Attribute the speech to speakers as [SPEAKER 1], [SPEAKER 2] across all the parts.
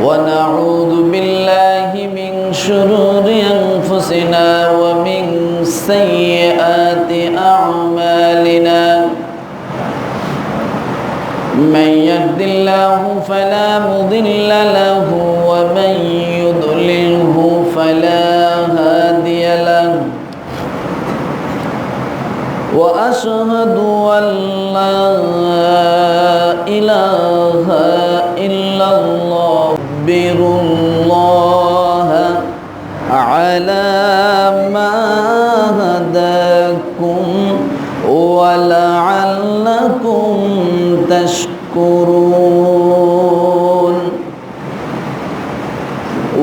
[SPEAKER 1] ونعوذ بالله من شرور أنفسنا ومن سيئات أعمالنا من يهد الله فلا مضل له ومن يضلله فلا هادي له وأشهد أن لا إله إلا الله أكبر الله على ما هداكم ولعلكم تشكرون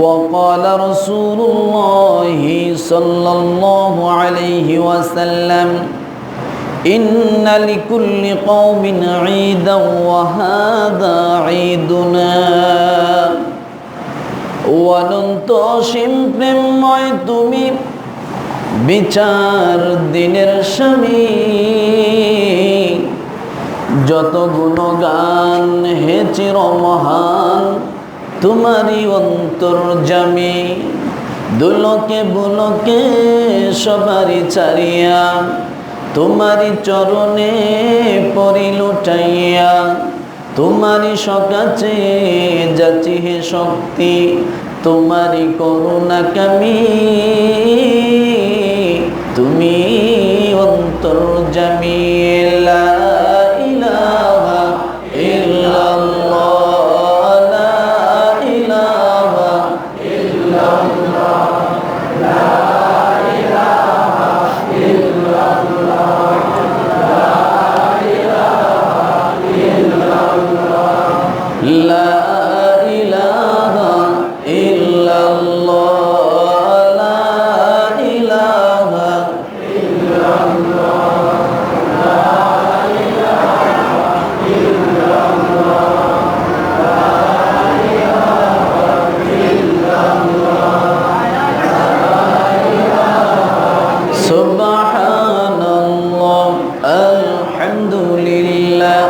[SPEAKER 1] وقال رسول الله صلى الله عليه وسلم إن لكل قوم عيدا وهذا عيدنا অনন্তসীম প্রেমময় তুমি বিচার দিনের স্বামী যত গুণগান হে চিরমহান তোমারই অন্তর্যামী দুলকে বুলকে সবারই চারিয়া তোমারই চরণে পরি লুটাইয়া তোমারই সকাছে যাচি হে শক্তি তোমারই করুণা কামি তুমি অন্তর্যামী লা ইলাহা ইল্লাল্লাহ লা ইলাহা ইল্লাল্লাহ লা ইলাহা ইল্লাল্লাহ لا إله إلا الله لا إله إلا الله لا إله إلا الله لا إله إلا الله سبحان الله الحمد لله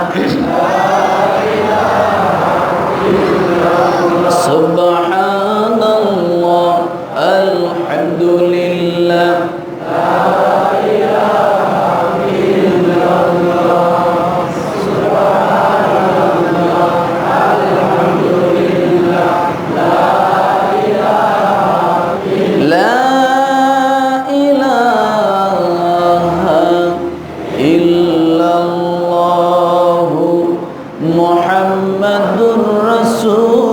[SPEAKER 1] سبحان الله الحمد لله لا إله إلا الله سبحان الله الحمد لله لا إله إلا الله محمد رسول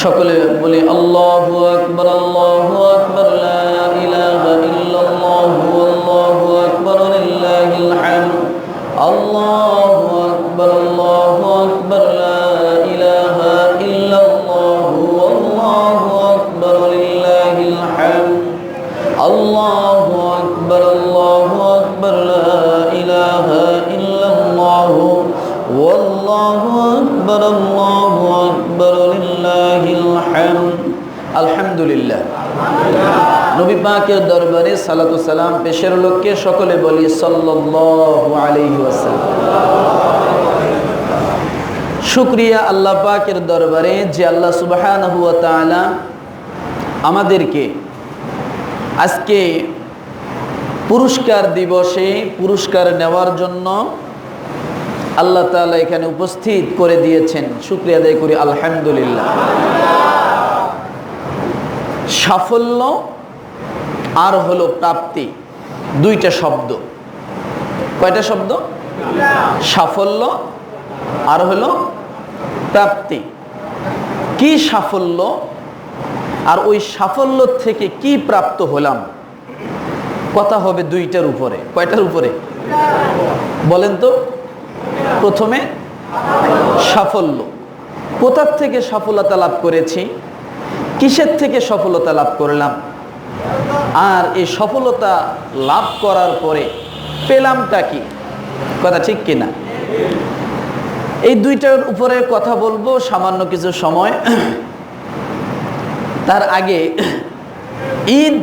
[SPEAKER 1] সকলে বলি আল্লাহু আকবার আল্লাহু আকবার লা ইলাহা ইল্লাল্লাহু আল্লাহু আকবার লিল্লাহিল হামদ আল্লাহু আকবার লা ইলাহা ইল্লাল্লাহু আল্লাহু আকবার লিল্লাহিল হামদ আল্লাহু আকবার লা ইলাহা ইল্লাল্লাহু والله أكبر لله الحمد الحمد لله নবী পাকের দরবারে সালাত ও সালাম পেশের লক্ষ্যে সকলে বলি সাল্লাল্লাহু আলাইহি ওয়াসাল্লাম। শুকরিয়া আল্লাহ পাকের দরবারে যে আল্লাহ সুবহানাহু ওয়া তাআলা আমাদেরকে আজকে পুরস্কার দিবসে পুরস্কার নেওয়ার জন্য আল্লাহ তাআলা এখানে উপস্থিত করে দিয়েছেন। শুকরিয়া আদায় করি আলহামদুলিল্লাহ। সাফল্য আর হলো প্রাপ্তি, দুইটা শব্দ। কয়টা শব্দ? সাফল্য আর হলো প্রাপ্তি। কি সাফল্য আর ওই সাফল্য থেকে কি প্রাপ্ত হলাম, কথা হবে দুইটার উপরে। কয়টার উপরে বলেন তো? প্রথমে সাফল্য। কোথা থেকে সফলতা লাভ করেছি, কিসের থেকে সফলতা লাভ করলাম, আর এই সফলতা লাভ করার পরে পেলামটা কি, কথা ঠিক কিনা? এই দুইটার উপরে কথা বলবো সামান্য কিছু সময়। তার আগে ঈদ,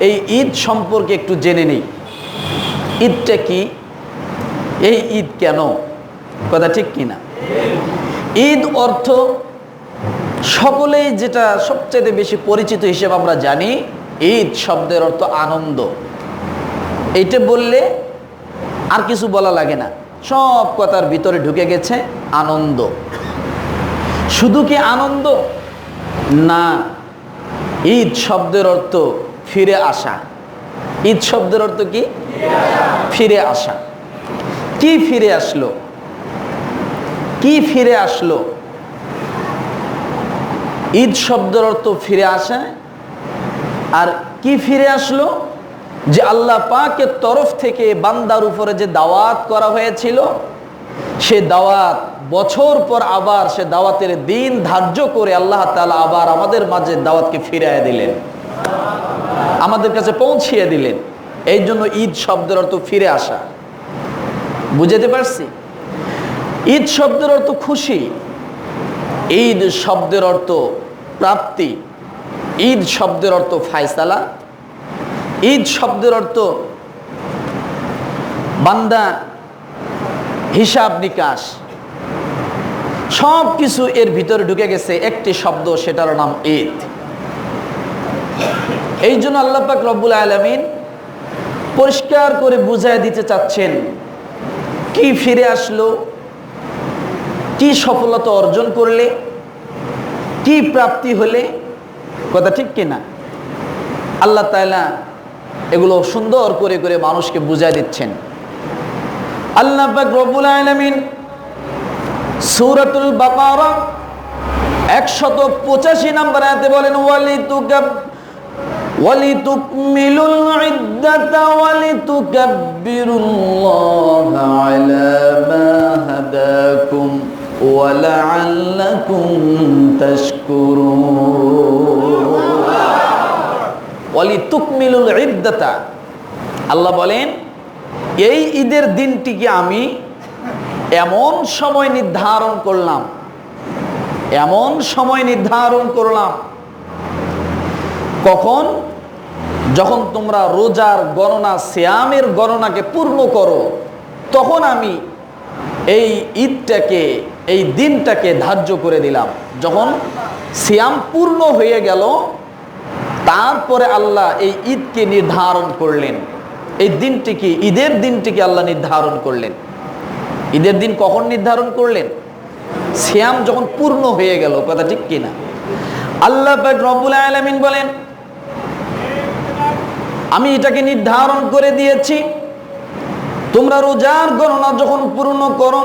[SPEAKER 1] এই ঈদ সম্পর্কে একটু জেনে নেই। ঈদটা কি? এই ঈদ কেন? কথা ঠিক কিনা? ঈদ অর্থ সকলেই যেটা সবচেয়ে বেশি পরিচিত হিসেবে আমরা জানি, ঈদ শব্দের অর্থ আনন্দ। এইটা বললে আর কিছু বলা লাগে না, সব কথার ভিতরে ঢুকে গেছে আনন্দ। শুধু কি আনন্দ না, ঈদ শব্দের অর্থ ফিরে আসা। ঈদ শব্দের অর্থ কি? ফিরে আসা। কি ফিরে আসলো? কি ফিরে আসলো? ঈদ শব্দের অর্থ ফিরে আসা। আর কি ফিরে আসলো? যে আল্লাহ পাকের তরফ থেকে বান্দার উপরে যে দাওয়াত করা হয়েছিল, সে দাওয়াত বছর পর আবার সে দাওয়াতের দিন ধার্য করে আল্লাহ তাআলা আবার আমাদের মাঝে দাওয়াতকে ফিরিয়ে দিলেন, আমাদের কাছে পৌঁছিয়ে দিলেন। এই জন্য ঈদ শব্দের অর্থ ফিরে আসা। বুঝতে পারছি? ঈদ শব্দের অর্থ খুশি, ঈদ শব্দের অর্থ প্রাপ্তি, ঈদ শব্দের অর্থ ফায়সালা, ঈদ শব্দের অর্থ বান্দা হিসাব নিকাশ। সব কিছু এর ভিতরে ঢুকে গেছে একটি শব্দ, সেটার নাম ঈদ। এই জন্য আল্লাহ পাক রব্বুল আলামিন পরিষ্কার করে বুঝায় দিতে চাচ্ছেন কি ফিরে আসলো, কি সফলতা অর্জন করলে, কি প্রাপ্তি হলে। কথা ঠিক কিনা? আল্লাহ তাআলা এগুলো সুন্দর করে করে মানুষকে বুঝায় দিচ্ছেন। আল্লাহ পাক রব্বুল আলামিন সূরাতুল বাকারা 185 নম্বর আয়াতে বলেন, ওয়ালিতুকমিলুল ইদ্দাতা ওয়ালিতুকাব্বিরুল্লাহা আলা মা হাদাকুম ওয়া লাআল্লাকুম তাশকুরুন। ওয়ালিতুকমিলুল ইদ্দাতা, আল্লাহ বলেন এই ঈদের দিনটিকে আমি এমন সময় নির্ধারণ করলাম, এমন সময় নির্ধারণ করলাম। কখন? যখন তোমরা রোজার গণনা, সিয়ামের গণনাকে পূর্ণ করো, তখন আমি এই ঈদটাকে, এই দিনটাকে ধার্য করে দিলাম। যখন সিয়াম পূর্ণ হয়ে গেল, তারপরে আল্লাহ এই ঈদকে নির্ধারণ করলেন। এই দিনটিকে, ঈদের দিনটিকে আল্লাহ নির্ধারণ করলেন। ঈদের দিন কখন নির্ধারণ করলেন? সিয়াম যখন পূর্ণ হয়ে গেল। কথা ঠিক কিনা? আল্লাহ পাক রব্বুল আলামিন বলেন আমি এটাকে নির্ধারণ করে দিয়েছি, তোমরা রোজার গণনা যখন পূর্ণ করো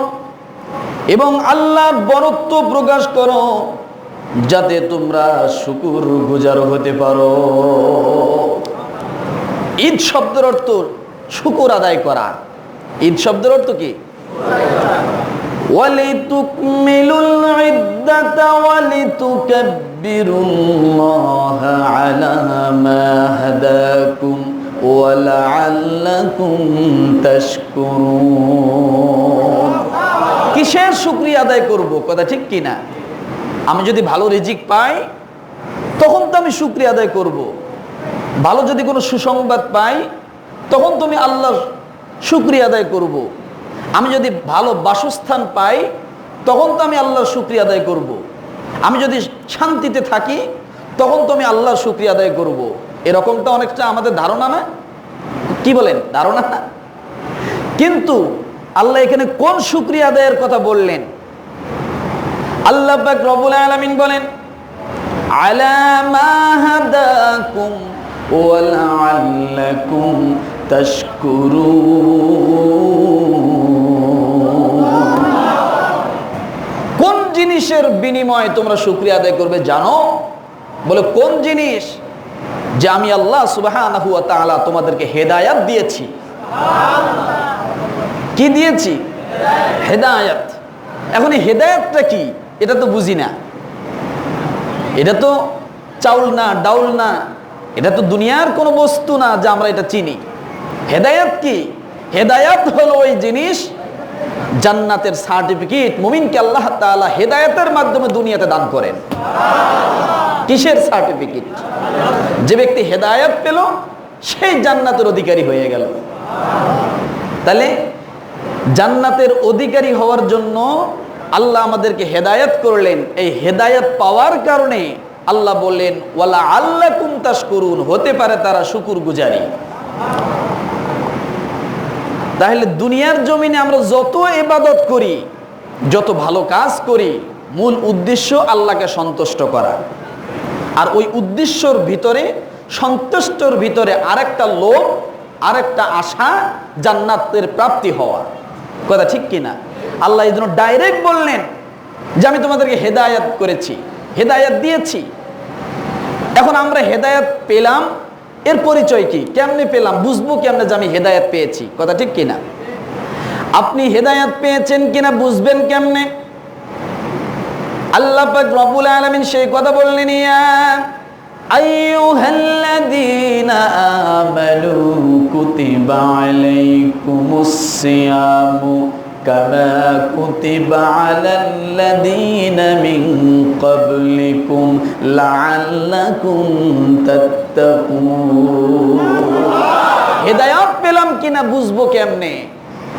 [SPEAKER 1] এবং আল্লাহর বরত্ব প্রকাশ করো, যাতে তোমরা শুকর গুজার হতে পারো। ঈদ শব্দের অর্থ শুকর আদায় করা। ঈদ শব্দের অর্থ কি? ওয়ালিতুকমিলুল ইদ্দাতা ওয়ালিতুকাব্বিরুল্লাহা আলা মা হাদাকুম ওয়া লাআল্লাকুম তাশকুরুন। কিসের শুকরিয়া আদায় করব? কথা ঠিক কিনা? আমি যদি ভালো রিজিক পাই, তখন তো আমি শুকরিয়া আদায় করব। ভালো যদি কোনো সুসংবাদ পাই, তখন তুমি আল্লাহর শুকরিয়া আদায় করব। আমি যদি ভালো বাসস্থান পাই, তখন তো আমি আল্লাহর শুকরিয়া আদায় করব। আমি যদি শান্তিতে থাকি, তখন তো আমি আল্লাহর শুকরিয়া আদায় করব। এরকমটা অনেকটা আমাদের ধারণা না? কি বলেন? ধারণা না? কিন্তু আল্লাহ এখানে কোন শুকরিয়া আদায়ের কথা বললেন? আল্লাহ পাক রব্বুল আলামিন বলেন আলা মা হাদাকুম ওয়া লাআল্লাকুম তাশকুরুন। কোন জিনিসের বিনিময়ে তোমরা শুকরিয়া আদায় করবে জানো? বলে কোন জিনিস? যে আমি আল্লাহ সুবহানাহু ওয়া তাআলা তোমাদেরকে হেদায়েত দিয়েছি। কি দিয়েছি? হেদায়েত। এখন এই হেদায়েতটা কি? এটা তো বুঝি না। এটা তো চাউল না, ডাউল না, এটা তো দুনিয়ার কোনো বস্তু না যে আমরা এটা চিনি। হেদায়েত কি? হেদায়েত হলো ওই জিনিস, জান্নাতের সার্টিফিকেট মুমিনকে আল্লাহ তাআলা হেদায়েতের মাধ্যমে দুনিয়াতে দান করেন। কিসের সার্টিফিকেট? যে ব্যক্তি হেদায়েত পেল, সেই জান্নাতের অধিকারী হয়ে গেল। তাহলে জান্নাতের অধিকারী হওয়ার জন্য আল্লাহ আমাদেরকে হেদায়েত করলেন। এই হেদায়েত পাওয়ার কারণে আল্লাহ বললেন ওয়ালা আল্লাকুম তাশকুরুন, হতে পারে তারা শুকরগুজারি। তাহলে দুনিয়ার জমিনে আমরা যত ইবাদত করি, যত ভালো কাজ করি, মূল উদ্দেশ্য আল্লাহকে সন্তুষ্ট করা। আর ওই উদ্দেশ্যর ভিতরে, সন্তুষ্টর ভিতরে আরেকটা লোভ, আরেকটা আশা, জান্নাতের প্রাপ্তি হওয়া। কথা ঠিক কিনা? আল্লাহ এই জন্য ডাইরেক্ট বললেন যে আমি তোমাদেরকে হেদায়েত করেছি, হেদায়েত দিয়েছি। এখন আমরা হেদায়েত পেলাম, এর পরিচয় কি? কেমনে পেলাম? বুঝবো কেমনে যে আমি হেদায়েত পেয়েছি? কথা ঠিক কিনা? আপনি হেদায়েত পেয়েছেন কিনা বুঝবেন কেমনে? আল্লাহ পাক রব্বুল আলামিন সেই কথা বললেন, ইয়া আইয়ুহাল্লাযীনা আমানু কুতিবা আলাইকুমুস সিয়ামু কামা কুতিবা আলাল্লাযীনা মিন ক্বাবলিকুম লাআল্লাকুম তাত্তাকুন। হেদায়েত পেলাম কিনা বুঝবো কেমনে?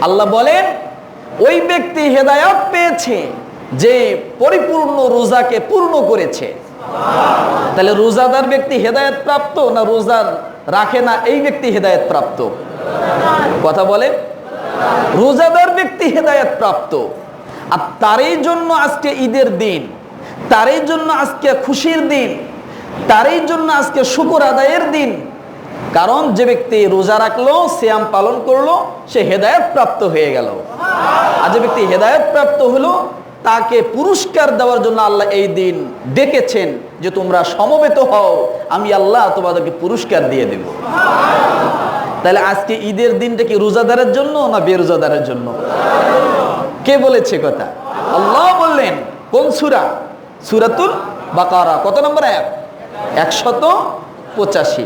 [SPEAKER 1] আল্লাহ বলেন ওই ব্যক্তি হেদায়েত পেয়েছে যে পরিপূর্ণ রোজাকে পূর্ণ করেছে। তাহলে রোজাদার ব্যক্তি হেদায়েত প্রাপ্ত না রোজার রাখে না এই ব্যক্তি হেদায়েত প্রাপ্ত? কথা বলে, রোজাদার ব্যক্তি হেদায়েত প্রাপ্ত। আর তারই জন্য আজকে ঈদের দিন, তারই জন্য আজকে খুশির দিন, তারই জন্য আজকে শুকর আদায়ের দিন। কারণ যে ব্যক্তি রোজা রাখলো, সিয়াম পালন করলো, সে হেদায়েত প্রাপ্ত হয়ে গেল। আর যে ব্যক্তি হেদায়েত প্রাপ্ত হলো, তাকে পুরস্কার দেওয়ার জন্য আল্লাহ এই দিন ডেকেছেন যে তোমরা সমবেত হও, আমি আল্লাহ তোমাদেরকে পুরস্কার দিয়ে দেব। তাহলে আজকে ঈদের দিনটা কি রোজাদারের জন্য না বেরোজাদারের জন্য? কে বলেছে কথা? আল্লাহ বললেন। কোন সূরা? সূরাতুল বাকারা। কত নম্বর আয়াত? 185।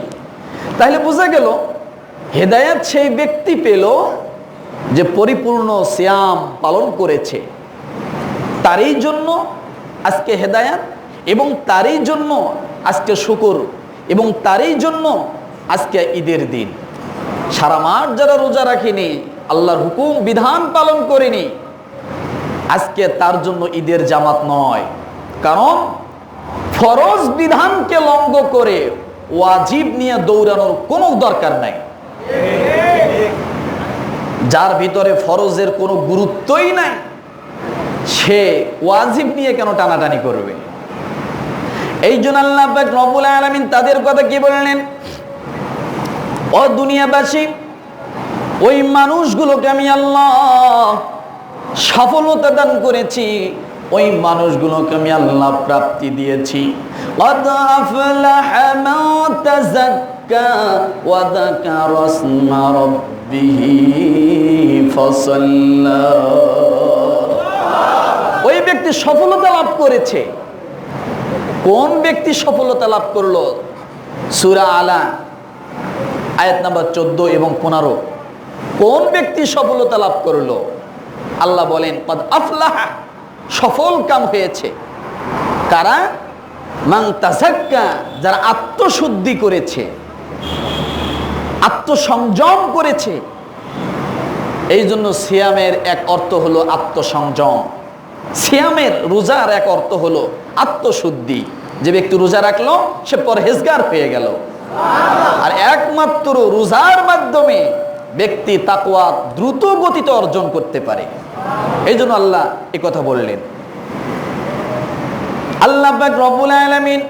[SPEAKER 1] তাহলে বোঝা গেল হেদায়েত সেই ব্যক্তি পেল যে পরিপূর্ণ সিয়াম পালন করেছে, তারই জন্য আজকে হেদায়েত, এবং তারই জন্য আজকে শুকর, এবং তারই জন্য আজকে ঈদের দিন। সারা মাস যারা রোজা রাখেনি, আল্লাহর হুকুম বিধান পালন করেনি, আজকে তার জন্য ঈদের জামাত নয়। কারণ ফরজ বিধানকে লঙ্ঘ করে ওয়াজিব নিয়ে দৌড়ানোর কোনো দরকার নাই। যার ভিতরে ফরজের কোনো গুরুত্বই নাই, সে ওয়াজিব নিয়ে কেন টানাটানি করবে? এই জন্য আল্লাহ পাক রব্বুল আলামিন তাদের কথা কি বললেন? ও দুনিয়াবাসী, ওই মানুষগুলোকে আমি আল্লাহ সফলতা দান করেছি, ওই মানুষগুলোকে আমি আল্লাহ প্রাপ্তি দিয়েছি। قد أفلح من تزكى وذكر اسم ربه فصلى। ওই ব্যক্তি সফলতা লাভ করেছে। কোন ব্যক্তি সফলতা লাভ করলো? সূরা আলা আয়াত নাম্বার 14 এবং 15। কোন ব্যক্তি সফলতা লাভ করলো? আল্লাহ বলেন কদ আফলাহা, সফল কাম হয়েছে। কারা? মান তাযাক্কা, যারা আত্মশুদ্ধি করেছে, আত্মসংযম করেছে। এই জন্য সিয়ামের এক অর্থ হলো আত্মসংযম। সিয়ামের, রোজার এক অর্থ হলো আত্মশুদ্ধি। যে ব্যক্তি রোজা রাখলো সে পরহেজগার হয়ে গেল। আর একমাত্র রোজার মাধ্যমে ব্যক্তি তাকওয়া দ্রুত গতিতে অর্জন করতে পারে। এই জন্য আল্লাহ এই কথা বললেন। আল্লাহ পাক রব্বুল আলামিন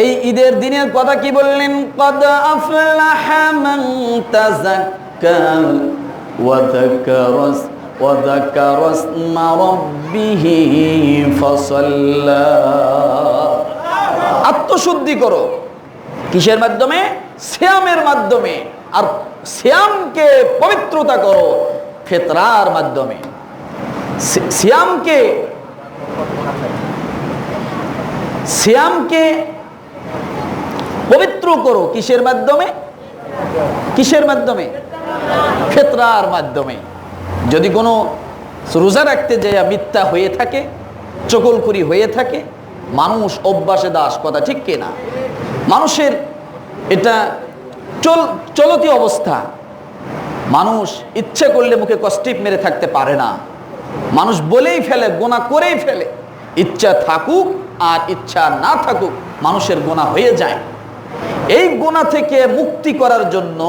[SPEAKER 1] এই ঈদের দিনের কথা কি বললেন? কদ আফলাহা মান তাযাক্কা ওয়া যাকারা ইসমা রাব্বিহি ফাসাল্লা। আত্মশুদ্ধি করো কিসের মাধ্যমে? সিয়ামের মাধ্যমে। আর সিয়ামকে পবিত্রতা করো ফিতরার মাধ্যমে। সিয়ামকে পবিত্র করো কিসের মাধ্যমে? কিসের মাধ্যমে? ফিতরার মাধ্যমে। যদি কোনো রোজা রাখতে যায় মিথ্যা হয়ে থাকে, চকলখুরি হয়ে থাকে, মানুষ অভ্যাসে দাস। কথা ঠিক কিনা? মানুষের এটা চলতি অবস্থা। মানুষ ইচ্ছে করলে মুখে কষ্টিপ মেরে থাকতে পারে না, মানুষ বলেই ফেলে, গোনা করেই ফেলে। ইচ্ছা থাকুক আর ইচ্ছা না থাকুক মানুষের গোনা হয়ে যায়। এই গোনা থেকে মুক্তি করার জন্য,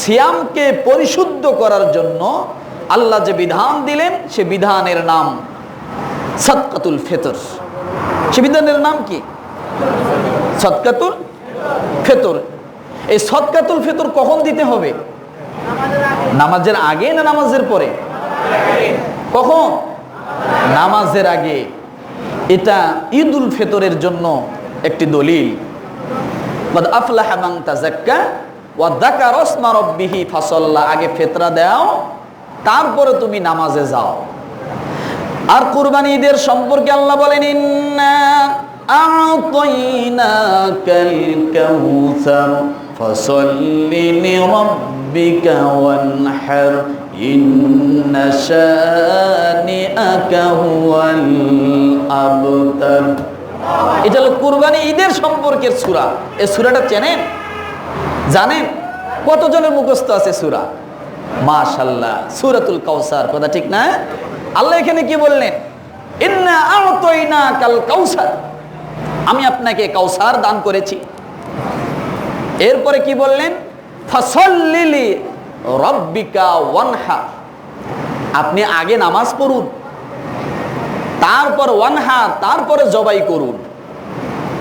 [SPEAKER 1] সিয়ামকে পরিশুদ্ধ করার জন্য আল্লাহ যে বিধান দিলেন সে বিধানের নাম সাদকাতুল ফিতর। সে বিধানের নাম কি? সাদকাতুল ফিতর। এই সাদকাতুল ফিতর কখন দিতে হবে? নামাজের আগে না নামাজের পরে? কখন? নামাজের আগে। এটা ঈদুল ফিতরের জন্য একটি দলিল। কাদ আফলাহা মান তাযাক্কা ওয়া যাকারা ইসমা রাব্বিহি ফাসাল্লা। আগে ফিতরা দাও, তারপরে তুমি নামাজে যাও। আর কুরবানি ঈদের সম্পর্কে আল্লাহ বলেন, ইন্না আ'তাইনাকাল কাউসার ফাসাল্লি লিরাব্বিকা ওয়ানহার ইন্না শানিআকা হুয়াল আবতার। এটা হলো কুরবানি ঈদের সম্পর্কের সূরা। এই সূরাটা চেনেন? জানেন? কতজনের মুখস্থ আছে সূরা? মাশাআল্লাহ, সূরাতুল কাউসার। কথা ঠিক না? আল্লাহ এখানে কি বললেন? ইন্না আ'তাইনাকাল কাউসার, আমি আপনাকে কাউসার দান করেছি। এরপরে কি বললেন? ফাসাল্লি লিরাব্বিকা ওয়ানহার, আপনি আগে নামাজ পড়ুন, তারপর ওয়ানহার, তারপরে জবাই করুন।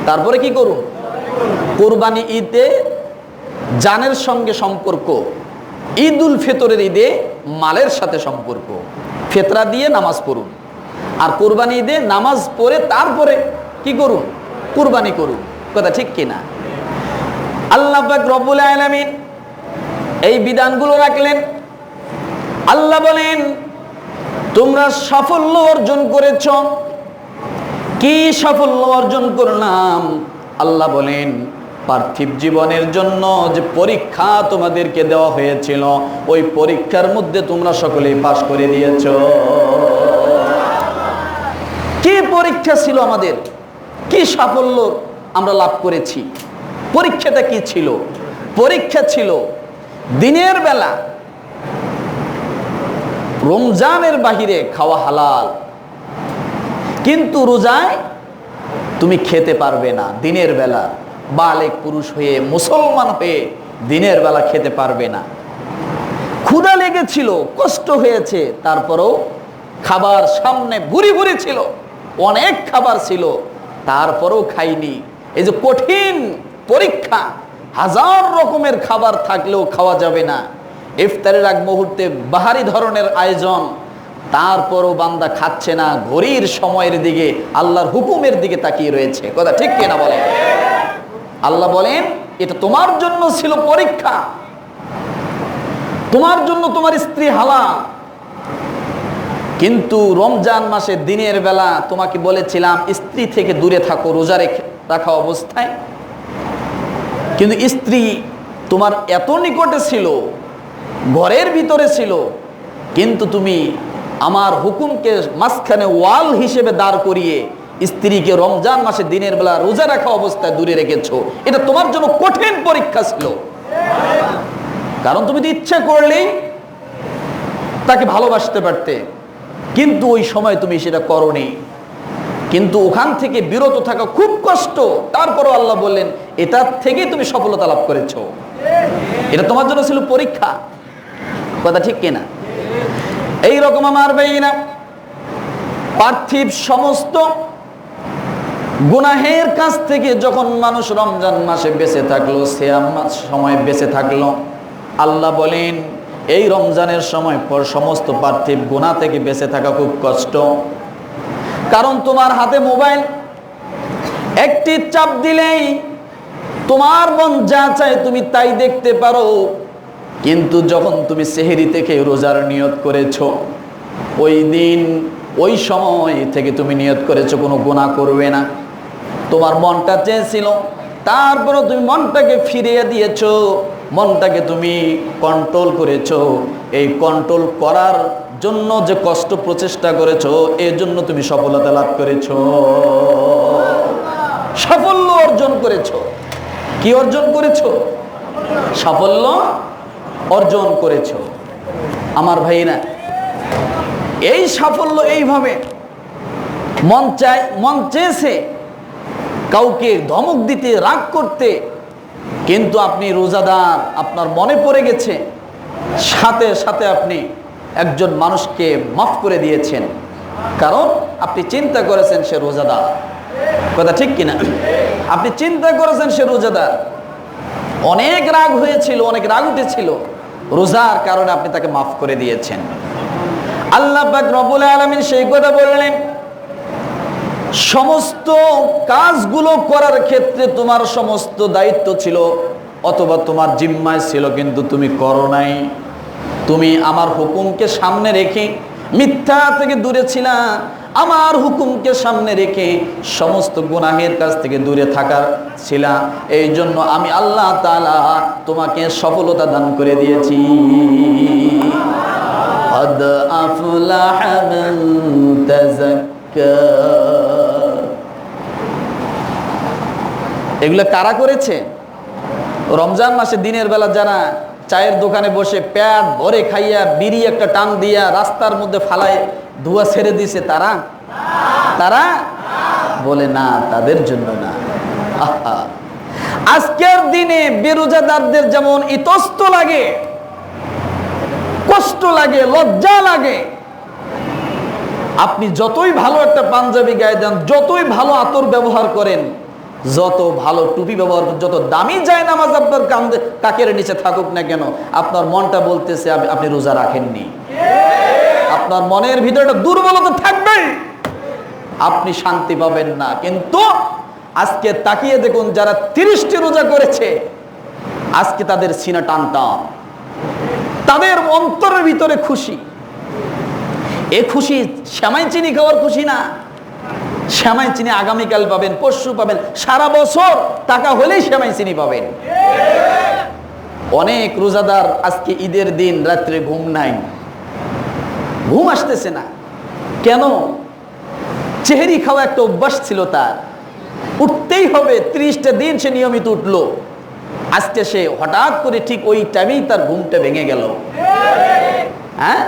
[SPEAKER 1] তারপরে কি করুন? কুরবানি ঈদে জানের সঙ্গে সম্পর্ক, ঈদুল ফিতরের ঈদে মালের সাথে সম্পর্ক। ফিতরা দিয়ে নামাজ পড়ুন, আর কুরবানি ঈদে নামাজ পড়ে তারপরে কি করুন? কুরবানি করুন। কথা ঠিক কিনা? আল্লাহ পাক রব্বুল আলামিন এই বিধানগুলো রাখলেন। আল্লাহ বলেন, তোমরা সাফল্য অর্জন করেছ। কি সাফল্য অর্জন করলাম? আল্লাহ বলেন, পার্থিব জীবনের জন্য যে পরীক্ষা তোমাদেরকে দেওয়া হয়েছিল, ওই পরীক্ষার মধ্যে তোমরা সকলেই পাশ করে দিয়েছ। কি পরীক্ষা ছিল আমাদের? কি সাফল্য আমরা লাভ করেছি? পরীক্ষাটা কি ছিল? পরীক্ষা ছিল দিনের বেলা রমজানের বাহিরে খাওয়া হালাল, কিন্তু রোজায় তুমি খেতে পারবে না। দিনের বেলা বালেক পুরুষ হয়ে, মুসলমান হয়ে দিনের বেলা খেতে পারবে না। ক্ষুধা লেগেছিল, কষ্ট হয়েছে, তারপরেও খাবার সামনে ভুরি ভুরি ছিল, অনেক খাবার ছিল, তারপরেও খাইনি। এই যে কঠিন পরীক্ষা, হাজার রকমের খাবার থাকলেও খাওয়া যাবে না। ইফতারের আগ মুহূর্তে বাহারি ধরনের আয়োজন, তারপরও বান্দা খাচ্ছে না। ঘড়ির সময়ের দিকে, আল্লাহর হুকুমের দিকে তাকিয়ে রয়েছে। কথা ঠিক কিনা বলেন? আল্লাহ বলেন, এটা তোমার জন্য ছিল পরীক্ষা। তোমার জন্য তোমার স্ত্রী হালাল, কিন্তু রমজান মাসে দিনের বেলা তোমাকে বলেছিলাম স্ত্রী থেকে দূরে থাকো রোজা রাখা অবস্থায়, কিন্তু স্ত্রী তোমার এত নিকটে ছিল, ঘরের ভিতরে ছিল, কিন্তু তুমি আমার হুকুমকে মাঝখানে ওয়াল হিসেবে দাঁড় করিয়ে স্ত্রীকে রমজান মাসে দিনের বেলা রোজা রাখা অবস্থায় দূরে রেখেছো। এটা তোমার জন্য কঠিন পরীক্ষা ছিল। কারণ তুমি তো ইচ্ছা করলেই তাকে ভালোবাসতে পারতে, কিন্তু ওই সময় তুমি সেটা করোনি। কিন্তু ওখান থেকে বিরত থাকা খুব কষ্ট। তারপরও আল্লাহ বললেন, এটা থেকে তুমি সফলতা লাভ করেছো। এটা তোমার জন্য ছিল পরীক্ষা। কথা ঠিক কিনা? এই রকম আমার ভাইরা, পার্থিব সমস্ত গুনাহের কাছ থেকে যখন মানুষ রমজান মাসে বেঁচে থাকলো, সিয়াম সময় বেঁচে থাকলো, আল্লাহ বলেন এই রমজানের সময় পর সমস্ত পার্থিব গুনাহ থেকে বেঁচে থাকা খুব কষ্ট। কারণ তোমার হাতে মোবাইল, একটি চাপ দিলেই তোমার মন যা চায় তুমি তাই দেখতে পারো। কিন্তু যখন তুমি সেহরি থেকে রোজার নিয়ত করেছো, ওই দিন ওই সময় থেকে তুমি নিয়ত করেছো কোনো গুনাহ করবে না। তোমার মনটা চেয়েছিল, তারপরে তুমি মনটাকে ফিরিয়ে দিয়েছো, মনটাকে তুমি কন্ট্রোল করেছো। এই কন্ট্রোল করার জন্য যে কষ্ট প্রচেষ্টা করেছো, এর জন্য তুমি সফলতা লাভ করেছো, সাফল্য অর্জন করেছো। কি অর্জন করেছো? সাফল্য অর্জন করেছো। আমার ভাইরা, এই সাফল্য এইভাবে মন চেয়েছে কাউকে ধমক দিতে, রাগ করতে, কিন্তু আপনি রোজাদার, আপনার মনে পড়ে গেছে, সাথে সাথে আপনি একজন মানুষকে মাফ করে দিয়েছেন, কারণ আপনি চিন্তা করেছেন সে রোজাদার। কথা ঠিক কিনা? আপনি চিন্তা করেছেন সে রোজাদার, অনেক রাগ হয়েছিল, অনেক রাগ উঠেছিল, রোজার কারণে আপনি তাকে মাফ করে দিয়েছেন। আল্লাহ পাক রব্বুল আলামিন সেই কথা বললেন, সমস্ত কাজগুলো করার ক্ষেত্রে তোমার সমস্ত দায়িত্ব ছিল অথবা তোমার জিম্মায় ছিল, কিন্তু তুমি করো নাই। তুমি আমার হুকুমকে সামনে রেখে মিথ্যা থেকে দূরে ছিলা, আমার হুকুমকে সামনে রেখে সমস্ত গুনাহের কাছ থেকে দূরে থাকার ছিলা। এই জন্য আমি আল্লাহ তাআলা তোমাকে সফলতা দান করে দিয়েছি। قد أفلح من تزكى। এগুলো কারা করেছে? রমজান মাসে দিনের বেলা যারা চায়ের দোকানে বসে পেট ভরে খাইয়া বিড়ি একটা টান দিয়া রাস্তার মধ্যে ফালায় ধোঁয়া ছেড়ে দিছে, তারা তারা বলে না, তাদের জন্য না। আজকের দিনে বেরোজাদারদের যেমন ইতস্ত লাগে, কষ্ট লাগে, লজ্জা লাগে, আপনি যতই ভালো একটা পাঞ্জাবি গায়ে দেন, যতই ভালো আতর ব্যবহার করেন, যত ভালো টুপি ব্যবহার করেন, যত দামি জায়নামাজ আপনার কাকের নিচে থাকুক না কেন, আপনার মনটা বলতেছে আপনি রোজা রাখেননি। আপনার মনের ভিতরে একটা দুর্বলতা থাকবে, আপনি শান্তি পাবেন না। কিন্তু আজকে তাকিয়ে দেখুন, যারা 30টি রোজা করেছে, আজকে তাদের সিনা টান টান, তাদের অন্তরের ভিতরে খুশি। এ খুশি সেমাই চিনি খাওয়ার খুশি না। সেমাই চিনি আগামীকাল পাবেন, পরশু পাবেন, সারা বছর টাকা হলেই সেমাই চিনি পাবেন। অনেক রোজাদার আজকে ঈদের দিন রাত্রে ঘুম নাই, ঘুম আসতেছে না। কেন? চেহারি খাওয়া একটা অভ্যাস ছিল তার, উঠতেই হবে। 30টা দিন সে নিয়মিত উঠলো, আজকে সে হঠাৎ করে ঠিক ওই টাইমেই তার ঘুমটা ভেঙে গেল। হ্যাঁ,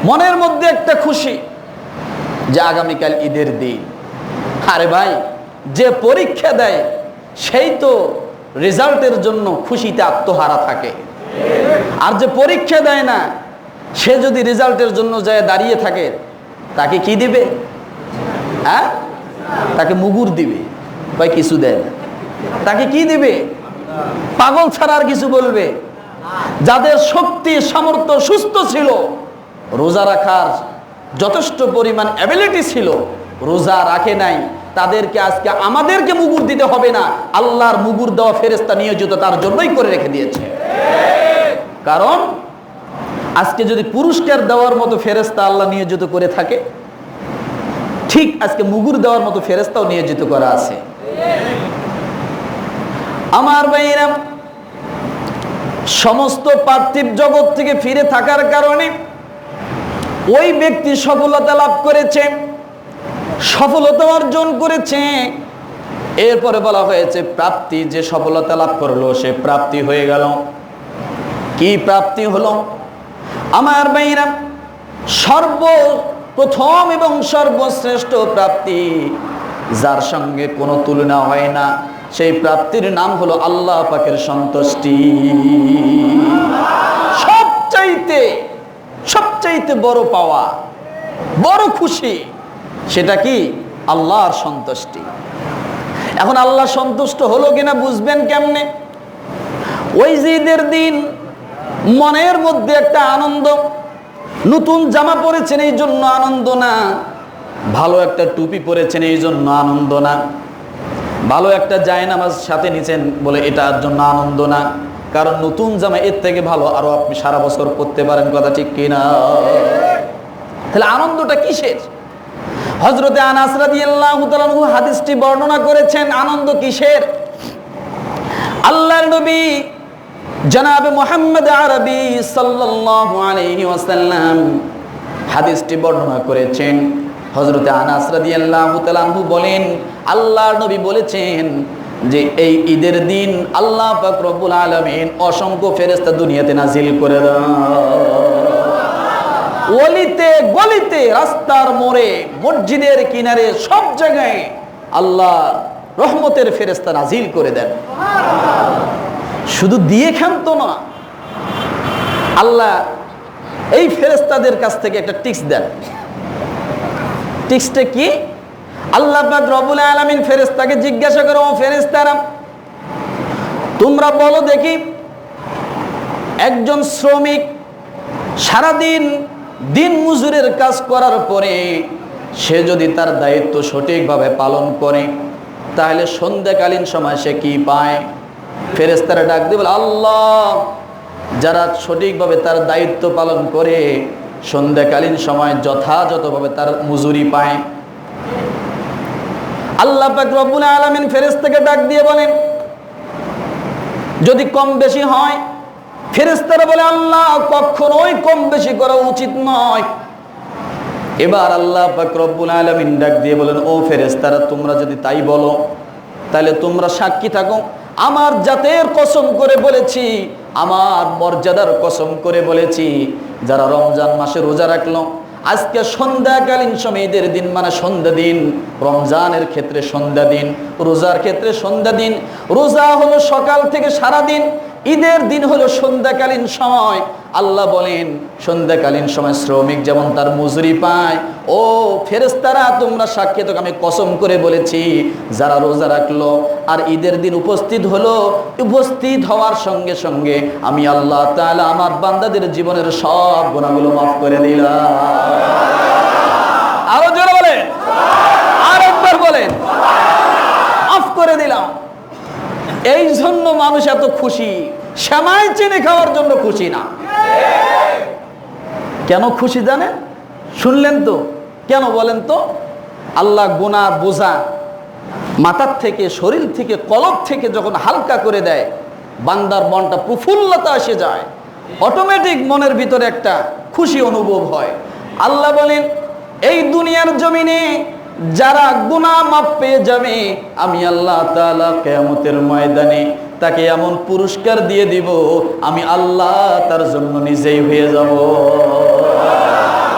[SPEAKER 1] মনের মধ্যে একটা খুশি যে আগামীকাল ঈদের দিন। আরে ভাই, যে পরীক্ষা দেয় সেই তো রেজাল্টের জন্য খুশিতে আত্মহারা থাকে, আর যে পরীক্ষা দেয় না সে যদি রেজাল্টের জন্য যায় দাঁড়িয়ে থাকে, তাকে কি দিবে? হ্যাঁ, তাকে মুগুর দিবে, ভাই কিছু দেয় না। তাকে কি দিবে? পাগল ছাড়া আর কিছু বলবে। যাদের শক্তি, সামর্থ্য, সুস্থ ছিল, রোজা রাখার যথেষ্ট পরিমাণ অ্যাবিলিটি ছিল, রোজা রাখে নাই, তাদেরকে আজকে আমাদেরকে মুগুর দিতে হবে না। আল্লাহর মুগুর দেওয়া ফেরেশতা নিয়োজিত তার জন্যই করে রেখে দিয়েছে। কারণ আজকে যদি পুরস্কার দেওয়ার মতো ফেরেশতা আল্লাহ নিয়োজিত করে থাকে, ঠিক আজকে মুগুর দেওয়ার মতো ফেরেশতাও নিয়োজিত করা আছে। আমার ভাইরা, সমস্ত পার্থিব জগৎ থেকে ফিরে থাকার কারণে ওই ব্যক্তি সফলতা লাভ করেছে, সফলতা অর্জন করেছে। এরপরে বলা হয়েছে প্রাপ্তি, যে সফলতা লাভ করলো সে প্রাপ্তি হয়ে গেল। কি প্রাপ্তি হলো? আমার ভাইরা, সর্বপ্রথম এবং সর্বশ্রেষ্ঠ প্রাপ্তি, যার সঙ্গে কোনো তুলনা হয় না, সেই প্রাপ্তির নাম হলো আল্লাহ পাকের সন্তুষ্টি। সবচাইতে বড় পাওয়া, বড় খুশি, সেটা কি? আল্লাহর সন্তুষ্টি। এখন আল্লাহ সন্তুষ্ট হলো কিনা বুঝবেন কেমনে? ওই যে ঈদের দিন মনের মধ্যে একটা আনন্দ, নতুন জামা পরেছেন এই জন্য আনন্দ না, ভালো একটা টুপি পরেছেন এই জন্য আনন্দ না, ভালো একটা জায়নামাজ সাথে নিছেন বলে এটার জন্য আনন্দ না। কারণ নতুন জামা এর থেকে ভালো আরো আপনি সারা বছর পরতে পারেন। কথা ঠিক কিনা? তাহলে আনন্দটা কিসের? হযরতে আনাস রাদিয়াল্লাহু তাআলা আনহু হাদিসটি বর্ণনা করেছেন। আনন্দ কিসের? আল্লাহর নবী জনাবে মুহাম্মদ আরবি সাল্লাল্লাহু আলাইহি ওয়াসাল্লাম হাদিসটি বর্ণনা করেছেন। হযরতে আনাস রাদিয়াল্লাহু তাআলা আনহু বলেন, আল্লাহর নবী বলেছেন যে এই ঈদের দিন আল্লাহ পাক রব্বুল আলামিন অসংখ্য ফেরেশতা দুনিয়াতে নাজিল করে দেন। অলিতে গলিতে, রাস্তার মোড়ে, মসজিদের কিনারে, সব জায়গায় আল্লাহ রহমতের ফেরেশতা নাজিল করে দেন। শুধু দিয়ে ক্ষান্ত না, আল্লাহ এই ফেরেশতাদের কাছ থেকে একটা টিপস দেন। টিপসটা কি? আল্লাহ পাক রব্বুল আলামিন ফেরেশতাকে জিজ্ঞাসা করে, ও ফেরেশতারা, তোমরা বলো দেখি, একজন শ্রমিক সারাদিন দিন মজুরের কাজ করার পরে সে যদি তার দায়িত্ব সঠিকভাবে পালন করে তাহলে সন্ধ্যাকালীন সময় সে কি পায়? ফেরেশতারা ডাক দিয়ে বলে, আল্লাহ, যারা সঠিকভাবে তার দায়িত্ব পালন করে সন্ধ্যাকালীন সময় যথাযথভাবে তার মজুরি পায়। আল্লাহ পাক রব্বুল আলামিন ফেরেশতাকে ডাক দিয়ে বলেন, যদি কম বেশি হয়? ফেরেশতারা বলে, আল্লাহ, কখনোই কম বেশি করা উচিত নয়। এবার আল্লাহ পাক রব্বুল আলামিন ডাক দিয়ে বলেন, ও ফেরেশতারা, তোমরা যদি তাই বলো তাহলে তোমরা সাক্ষী থাকো, আমার জাতের কসম করে বলেছি, আমার মর্যাদার কসম করে বলেছি, যারা রমজান মাসে রোজা রাখলো, আজকে সন্ধ্যাকালীন সময়, ঈদের দিন মানে সন্ধ্যা দিন, রমজানের ক্ষেত্রে সন্ধ্যা দিন, রোজার ক্ষেত্রে সন্ধ্যা দিন। রোজা হলো সকাল থেকে সারা দিন, ঈদের দিন হলো সন্ধ্যাকালীন সময়। আল্লাহ বলেন, সন্ধ্যাকালীন সময় শ্রমিক যেমন তার মজুরি পায়, ও ফেরেশতারা, তোমরা সাক্ষী থাকো, আমি কসম করে বলেছি, যারা রোজা রাখলো আর ঈদের দিন উপস্থিত হলো, উপস্থিত হওয়ার সঙ্গে সঙ্গে আমি আল্লাহ তাআলা আমার বান্দাদের জীবনের সব গুনাহগুলো মাফ করে দিলাম। আরো জোরে বলেন, আরেকবার বলেন, মাফ করে দিলাম। এই জন্য মানুষ এত খুশি, সেমাই চিনি খাওয়ার জন্য খুশি না। কেন খুশি জানেন? শুনলেন তো? কেন বলেন তো? আল্লাহ গুনার বোঝা মাথার থেকে, শরীর থেকে, কলব থেকে যখন হালকা করে দেয়, বান্দার মনটা প্রফুল্লতা এসে যায়, অটোমেটিক মনের ভিতরে একটা খুশি অনুভব হয়। আল্লাহ বলেন, এই দুনিয়ার জমিনে যারা গুনাহ মাফ পেয়ে যাবে, আমি আল্লাহ তাআলা কিয়ামতের ময়দানে তাকে এমন পুরস্কার দিয়ে দিব, আমি আল্লাহ তার জন্য নিজেই হয়ে যাব।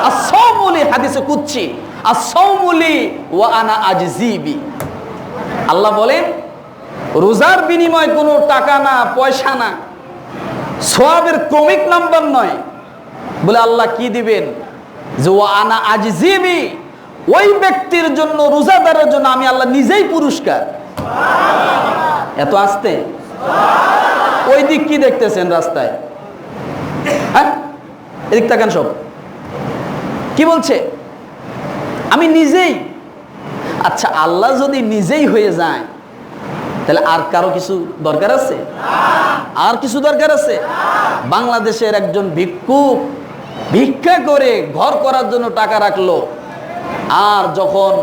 [SPEAKER 1] as-sawmuli হাদিসে কুদসি, as-sawmuli ওয়া আনা আজজিবি। আল্লাহ বলেন, রোজার বিনিময় কোনো টাকা না, পয়সা না, সওয়াবের ক্রমিক নাম্বার নয়। বলে আল্লাহ কি দিবেন? যে ওয়া আনা আজজিবি, ওই ব্যক্তির জন্য, রোজাদারের জন্য আমি আল্লাহ নিজেই পুরস্কার। এত আসতে ওই দিক কি দেখতেছেন রাস্তায়? হ্যাঁ, এদিক তাকান সব। কি বলছে? আমি নিজেই। আচ্ছা, আল্লাহ যদি নিজেই হয়ে যায় তাহলে আর কারো কিছু দরকার আছে? আর কিছু দরকার আছে? বাংলাদেশের একজন ভিক্ষুক ভিক্ষা করে ঘর করার জন্য টাকা রাখলো, আর যখন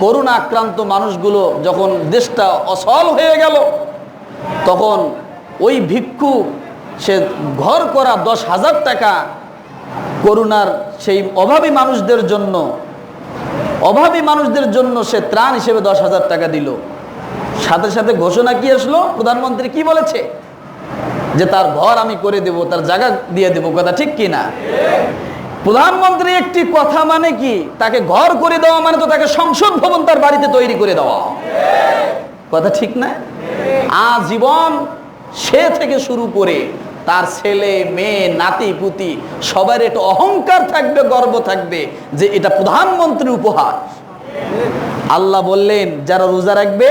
[SPEAKER 1] করোনা আক্রান্ত মানুষগুলো, যখন দেশটা অসল হয়ে গেল, তখন ওই ভিক্ষুক সে ঘর করা 10,000 টাকা করোনার সেই অভাবী মানুষদের জন্য সে ত্রাণ হিসেবে 10,000 টাকা দিল। সাথে সাথে ঘোষণা কি আসলো? প্রধানমন্ত্রী কি বলেছে? যে তার ঘর আমি করে দেব, তার জায়গা দিয়ে দেব। কথা ঠিক কি না? প্রধানমন্ত্রী একটি কথা মানে কি? তাকে ঘর করে দেওয়া মানে তো তাকে সংসদ ভবন তার বাড়িতে তৈরি করে দেওয়া। কথা ঠিক না? আজীবন সে থেকে শুরু করে তার ছেলে মেয়ে নাতি পুতি সবার একটু অহংকার থাকবে, গর্ব থাকবে যে এটা প্রধানমন্ত্রীর উপহার। আল্লাহ বললেন, যারা রোজা রাখবে,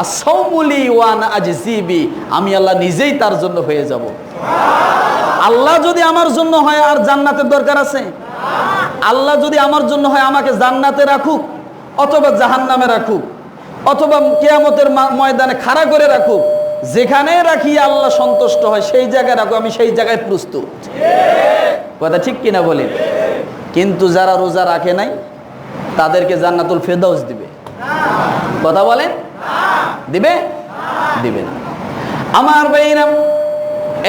[SPEAKER 1] as-sawmuli wa ana ajzibi, আমি আল্লাহ নিজেই তার জন্য হয়ে যাব। আল্লাহ যদি আমার জন্য হয় আর জান্নাতের দরকার আছে? আল্লাহ যদি আমার জন্য হয়, আমাকে জান্নাতে রাখুক অথবা জাহান্নামে রাখুক অথবা কিয়ামতের ময়দানে খাড়া করে রাখুক, যেখানে রাখি আল্লাহ সন্তুষ্ট হয় সেই জায়গায় রাখুক, আমি সেই জায়গায় প্রস্তুত। কথা ঠিক কিনা বলেন? কিন্তু যারা রোজা রাখে নাই তাদেরকে জান্নাতুল ফেরদাউস দিবে। কথা বলেন, দিবে? দিবে না। আমার ভাইরা,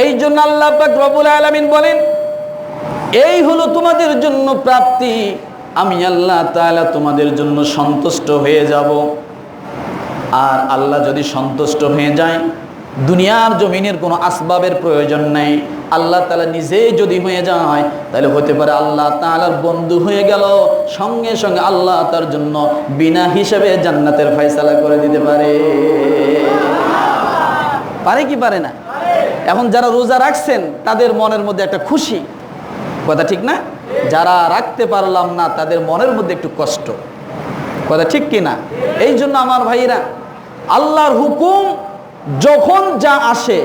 [SPEAKER 1] এই জন্য আল্লাহ পাক রব্বুল আলামিন বলেন, এই হলো তোমাদের জন্য প্রাপ্তি, আমি আল্লাহ তাআলা তোমাদের জন্য সন্তুষ্ট হয়ে যাব। আর আল্লাহ যদি সন্তুষ্ট হয়ে যায়, দুনিয়ার জমিনের কোনো আসবাবের প্রয়োজন নাই, আল্লাহ তাআলা নিজেই যদি হয়ে যায়, তাহলে হতে পারে আল্লাহ তাআলার বন্ধু হয়ে গেল, সঙ্গে সঙ্গে আল্লাহ তার জন্য বিনা হিসাবে জান্নাতের ফয়সালা করে দিতে পারে। পারে কি পারে না? এখন যারা রোজা রাখছেন তাদের মনের মধ্যে একটা খুশি, কথা ঠিক না? যারা রাখতে পারলাম না তাদের মনের মধ্যে একটু কষ্ট, কথা ঠিক কি না? এই জন্য আমার ভাইরা, আল্লাহর হুকুম যখন যা আসে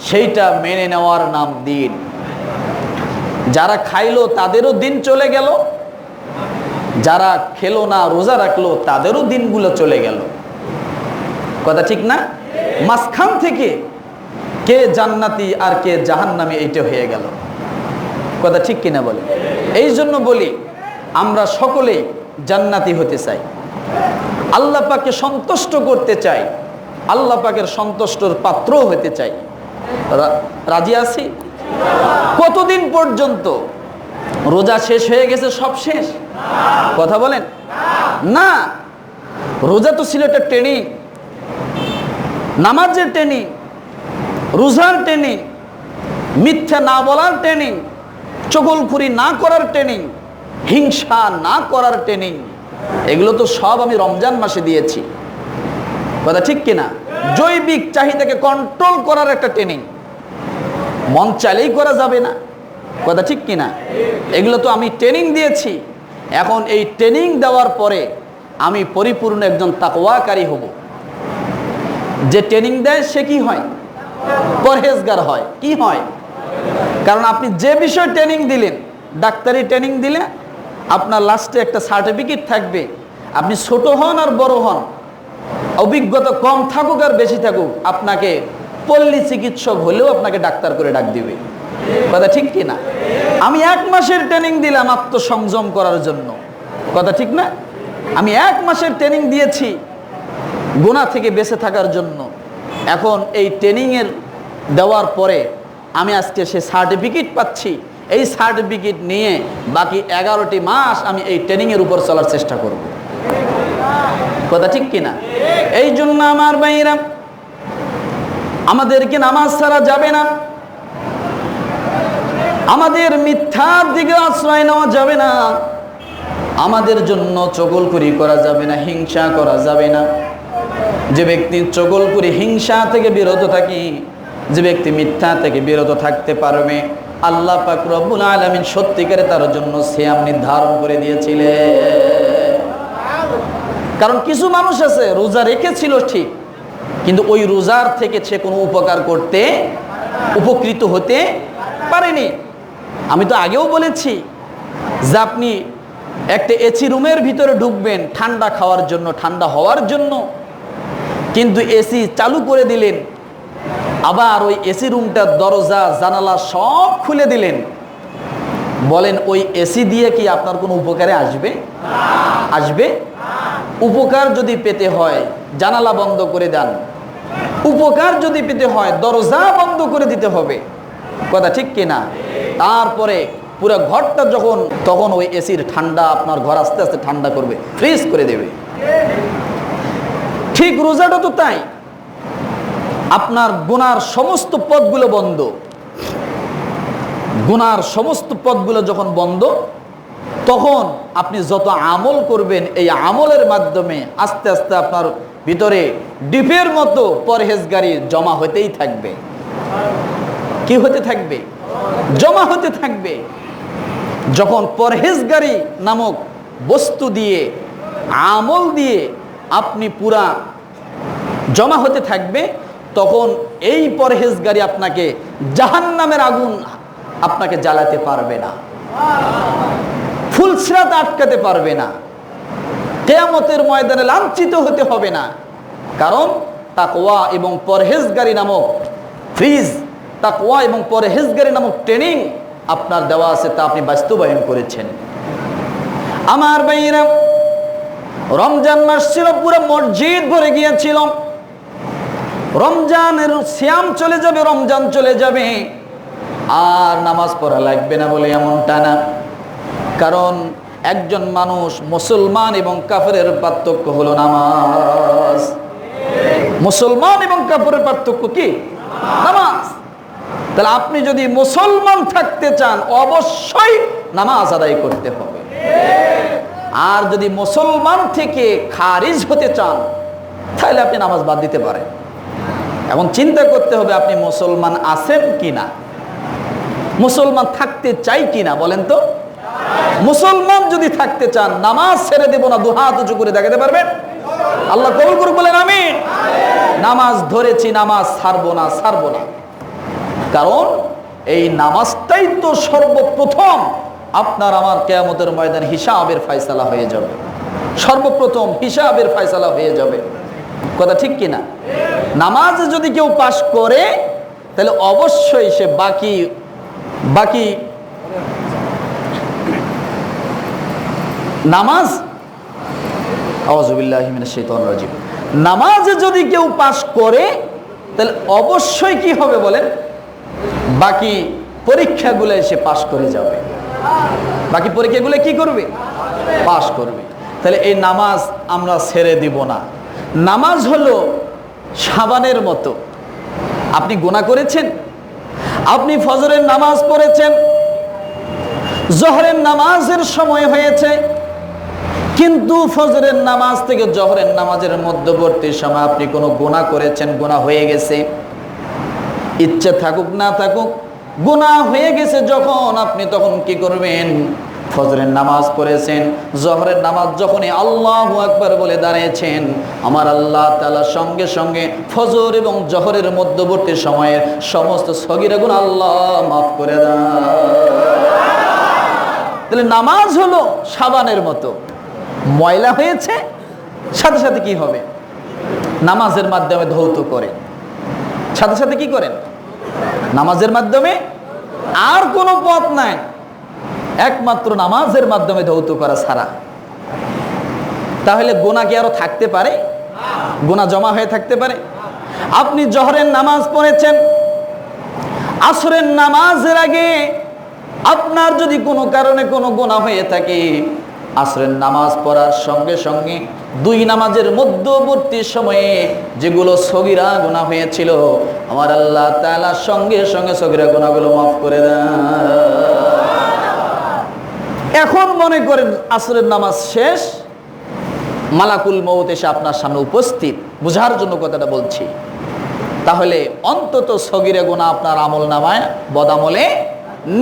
[SPEAKER 1] সেইটা মেনে নেওয়ার নাম দিন। যারা খাইলো তাদেরও দিন চলে গেল, যারা খেলো না রোজা রাখলো তাদেরও দিনগুলো চলে গেল, কথা ঠিক না? মাঝখান থেকে কে জান্নাতি আর কে জাহান্নামী এইটা হয়ে গেল, কথা ঠিক কিনা বলে? এই জন্য বলি আমরা সকলেই জান্নাতি হতে চাই, আল্লাহ পাককে সন্তুষ্ট করতে চাই, আল্লাহ পাকের সন্তুষ্টর পাত্র হতে চাই। রাজি আছি? কতদিন পর্যন্ত? রোজা শেষ হয়ে গেছে সব শেষ? কথা বলেন না। রোজা তো ছিল একটা ট্রেনিং, নামাজের ট্রেনিং, রোজার ট্রেনিং, মিথ্যা না বলার ট্রেনিং, চগলখুরি না করার ট্রেনিং, হিংসা না করার ট্রেনিং। এগুলো তো সব আমি রমজান মাসে দিয়েছি, কথা ঠিক কিনা? জৈবিক চাহিদাকে কন্ট্রোল করার একটা ট্রেনিং, মন চাইলেই করা যাবে না, কথা ঠিক কিনা? এগুলো তো আমি ট্রেনিং দিয়েছি। এখন এই ট্রেনিং দেওয়ার পরে আমি পরিপূর্ণ একজন তাকওয়াকারী হব। যে ট্রেনিং দেয় সে কি হয়? পরহেজগার হয়। কি হয়? কারণ আপনি যে বিষয়ে ট্রেনিং দিলেন, ডাক্তারি ট্রেনিং দিলে আপনার লাস্টে একটা সার্টিফিকেট থাকবে। আপনি ছোট হন আর বড় হন, অভিজ্ঞতা কম থাকুক আর বেশি থাকুক, আপনাকে পল্লী চিকিৎসক হলেও আপনাকে ডাক্তার করে ডাক দিবে, কথা ঠিক কি না? আমি 1 মাসের ট্রেনিং দিলাম আত্মসংযম করার জন্য, কথা ঠিক না? আমি 1 মাসের ট্রেনিং দিয়েছি গুনাহ থেকে বেঁচে থাকার জন্য। এখন এই ট্রেনিংয়ের দেওয়ার পরে আমি আজকে সে সার্টিফিকেট পাচ্ছি। এই সার্টিফিকেট নিয়ে বাকি 11টি মাস আমি এই ট্রেনিংয়ের উপর চলার চেষ্টা করব, কথা ঠিক কিনা? এই জন্য আমার ভাইরা, আমাদেরকে নামাজ ছাড়া যাবে না, আমাদের মিথ্যার দিকে আশ্রয় নেওয়া যাবে না, আমাদের জন্য চগলখুরি করা যাবে না, হিংসা করা যাবে না। যে ব্যক্তি চগলখুরি হিংসা থেকে বিরত থাকি, যে ব্যক্তি মিথ্যা থেকে বিরত থাকতে পারবে, আল্লাহ পাক রব্বুল আলামিন সত্যিকারে তার জন্য সিয়াম নির্ধারণ করে দিয়েছিলেন। কারণ কিছু মানুষ আছে রোজা রেখেছিল ঠিক, কিন্তু ওই রোজার থেকে সে কোনো উপকৃত হতে পারেনি। আমি তো আগেও বলেছি যে আপনি একটা এসি রুমের ভিতরে ঢুকবেন ঠান্ডা খাওয়ার জন্য, ঠান্ডা হওয়ার জন্য, কিন্তু এসি চালু করে দিলেন, আবার ওই এসি রুমটার দরজা জানালা সব খুলে দিলেন। বলেন ওই এসি দিয়ে কি আপনার কোনো উপকারে আসবে? আসবে? উপকার যদি পেতে হয় জানালা বন্ধ করে দেন, উপকার যদি পেতে হয় দরজা বন্ধ করে দিতে হবে, কথা ঠিক কিনা? তারপরে পুরো ঘরটা তখন ওই এসির ঠান্ডা আপনার ঘর আস্তে আস্তে ঠান্ডা করবে, ফ্রিজ করে দেবে। ঠিক রোজাটা তো তাই, আপনার গুনার সমস্ত পথগুলো বন্ধ। গুনার সমস্ত পথগুলো যখন বন্ধ, তখন আপনি যত আমল করবেন এই আমলের মাধ্যমে আস্তে আস্তে আপনার ভিতরে ডিপের মতো পরহেজগারি জমা হতেই থাকবে। কি হতে থাকবে? জমা হতে থাকবে। যখন পরহেজগারি নামক বস্তু দিয়ে, আমল দিয়ে আপনি পুরা জমা হতে থাকবে, তখন এই পরহেজগারি আপনাকে জাহান্নামের আগুন আপনাকে জ্বালাতে পারবে না, ফুলসিরাত আটকাতে পারবে না, কিয়ামতের ময়দানে লাঞ্ছিত হতে হবে না। কারণ তাকওয়া এবং পরহেজগারি নামক ফ্রিজ, তাকওয়া এবং পরহেজগারি নামক ট্রেনিং আপনার দেওয়া আছে, তা আপনি বাস্তবায়ন করেছেন। আমার ভাইয়েরা, রমজান মাস ছিল, পুরো মসজিদ ভরে গিয়েছিল। রমজানের সিয়াম চলে যাবে, রমজান চলে যাবে, আর নামাজ পড়া লাগবে না বলে এমনটা না। কারণ একজন মানুষ মুসলমান এবং কাফেরের পার্থক্য হলো নামাজ। মুসলমান এবং কাফেরের পার্থক্য কি? নামাজ। তাহলে আপনি যদি মুসলমান থাকতে চান অবশ্যই নামাজ আদায় করতে হবে। আর যদি মুসলমান থেকে খারিজ হতে চান তাহলে আপনি নামাজ বাদ দিতে পারেন। এখন চিন্তা করতে হবে আপনি মুসলমান আছেন কিনা, মুসলমান থাকতে চাই কিনা বলেন তো। মুসলমান যদি থাকতে চান নামাজ ছেড়ে দেব না, দুহাত উঁচু করে দেখাতে পারবেন? আল্লাহ কবুল করুক বলেন আমিন। নামাজ ধরেছি, নামাজ ছাড়বো না, ছাড়বো না। কারণ এই নামাজটাই তো সর্বপ্রথম আপনার আমার কিয়ামতের ময়দানে হিসাবের ফয়সালা হয়ে যাবে। সর্বপ্রথম হিসাবের ফয়সালা হয়ে যাবে, কথা ঠিক কিনা? নামাজ যদি কেউ পাশ করে তাহলে অবশ্যই সে বাকি নামাজ, আউযুবিল্লাহি মিনাশ শাইতানির রাজিম, নামাজে যদি কেউ পাশ করে তাহলে অবশ্যই কি হবে বলেন? বাকি পরীক্ষাগুলো সে পাশ করে যাবে। বাকি পরীক্ষাগুলো কি করবে? পাশ করবে। তাহলে এই নামাজ আমরা ছেড়ে দিব না। নামাজ হলো সাবানের মতো। আপনি গুনাহ করেছেন, আপনি ফজরের নামাজ পড়েছেন, জোহরের নামাজের সময় হয়েছে, কিন্তু ফজরের নামাজ থেকে জোহরের নামাজের মধ্যবর্তী সময় আপনি কোনো গুনাহ করেছেন, গুনাহ হয়ে গেছে, ইচ্ছে থাকুক না থাকুক গুনাহ হয়ে গেছে যখন, আপনি তখন কি করবেন? ফজরের নামাজ পড়েছেন, জোহরের নামাজ যখনই আল্লাহু আকবার বলে দাঁড়িয়েছেন, আমার আল্লাহ তাআলা সঙ্গে সঙ্গে ফজর এবং জোহরের মধ্যবর্তী সময়ের সমস্ত সগীরা গুনাহ আল্লাহ মাফ করে দেন। তাহলে নামাজ হলো সাবানের মতো, ময়লা হয়েছে সাথে সাথে কি হবে? নামাজের মাধ্যমে ধৌত করেন, সাথে সাথে কি করেন? নামাজের মাধ্যমে। আর কোনো পথ নাই, একমাত্র নামাজের মাধ্যমে ধৌত করা ছাড়া। তাহলে গুনাহ কি আরো থাকতে পারে? গুনাহ জমা হয়ে থাকতে পারে? আপনি জোহরের নামাজ পড়েছেন, আসরের নামাজের আগে আপনার যদি কোনো কারণে কোনো গুনাহ হয়ে থাকে, আসরের নামাজ পড়ার সঙ্গে সঙ্গে দুই নামাজের মধ্যবর্তী সময়ে যেগুলো সগীরা গুনাহ হয়েছিল, আমার আল্লাহ তাআলা সঙ্গে সঙ্গে সগীরা গুনাহগুলো মাফ করে দেন। এখন মনে করেন আসরের নামাজ শেষ, মালাকুল মউত এসে আপনার সামনে উপস্থিত, বোঝার জন্য কথাটা বলছি। তাহলে অন্তত সগীরা গুনাহ আপনার আমল নামায় বদামলে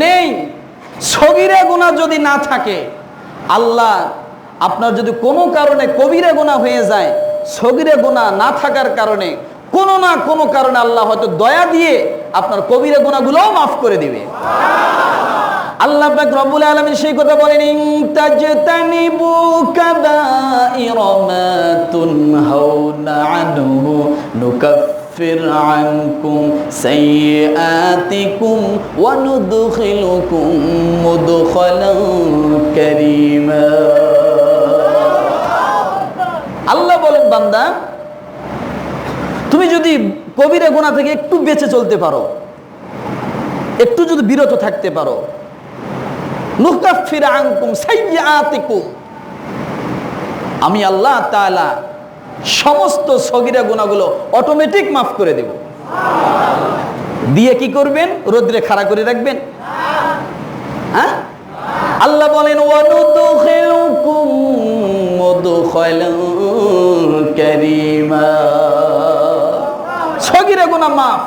[SPEAKER 1] নেই। সগীরা গুনাহ যদি না থাকে, আল্লাহ আপনার যদি কোনো কারণে কবিরা গুনাহ হয়ে যায়, সগীরা গুনাহ না থাকার কারণে কোনো না কোনো কারণে আল্লাহ হয়তো দয়া দিয়ে আপনার কবিরা গুনাহগুলোও মাফ করে দিবে। আল্লাহ পাক রব্বুল আলামিন সেই কথা বলেন, ইন তাজতানিবু কাবাইরা মা তুনহাউনা আনহু নুকাফির আনকুম সাইয়্যাতিকুম ওয়া নুদখিলুকুম মুদখালান কারীমা। আল্লাহ বলেন, বান্দা তুমি যদি কবিরা গুনাহ থেকে একটু বেঁচে চলতে পারো, একটু যদি বিরত থাকতে পারো, নুকাফির আনকুম সাইয়্যাতিকুম, আমি আল্লাহ তাআলা সমস্ত সগীরা গুনাহগুলো অটোমেটিক মাফ করে দেব। দিয়ে কি করবেন? রোদ্রে খাড়া করে রাখবেন? হ্যাঁ, আল্লাহ বলেন ওয়া নুদখিলুকুম মুদখালান কারীমা, সগীরা গুনাহ মাফ।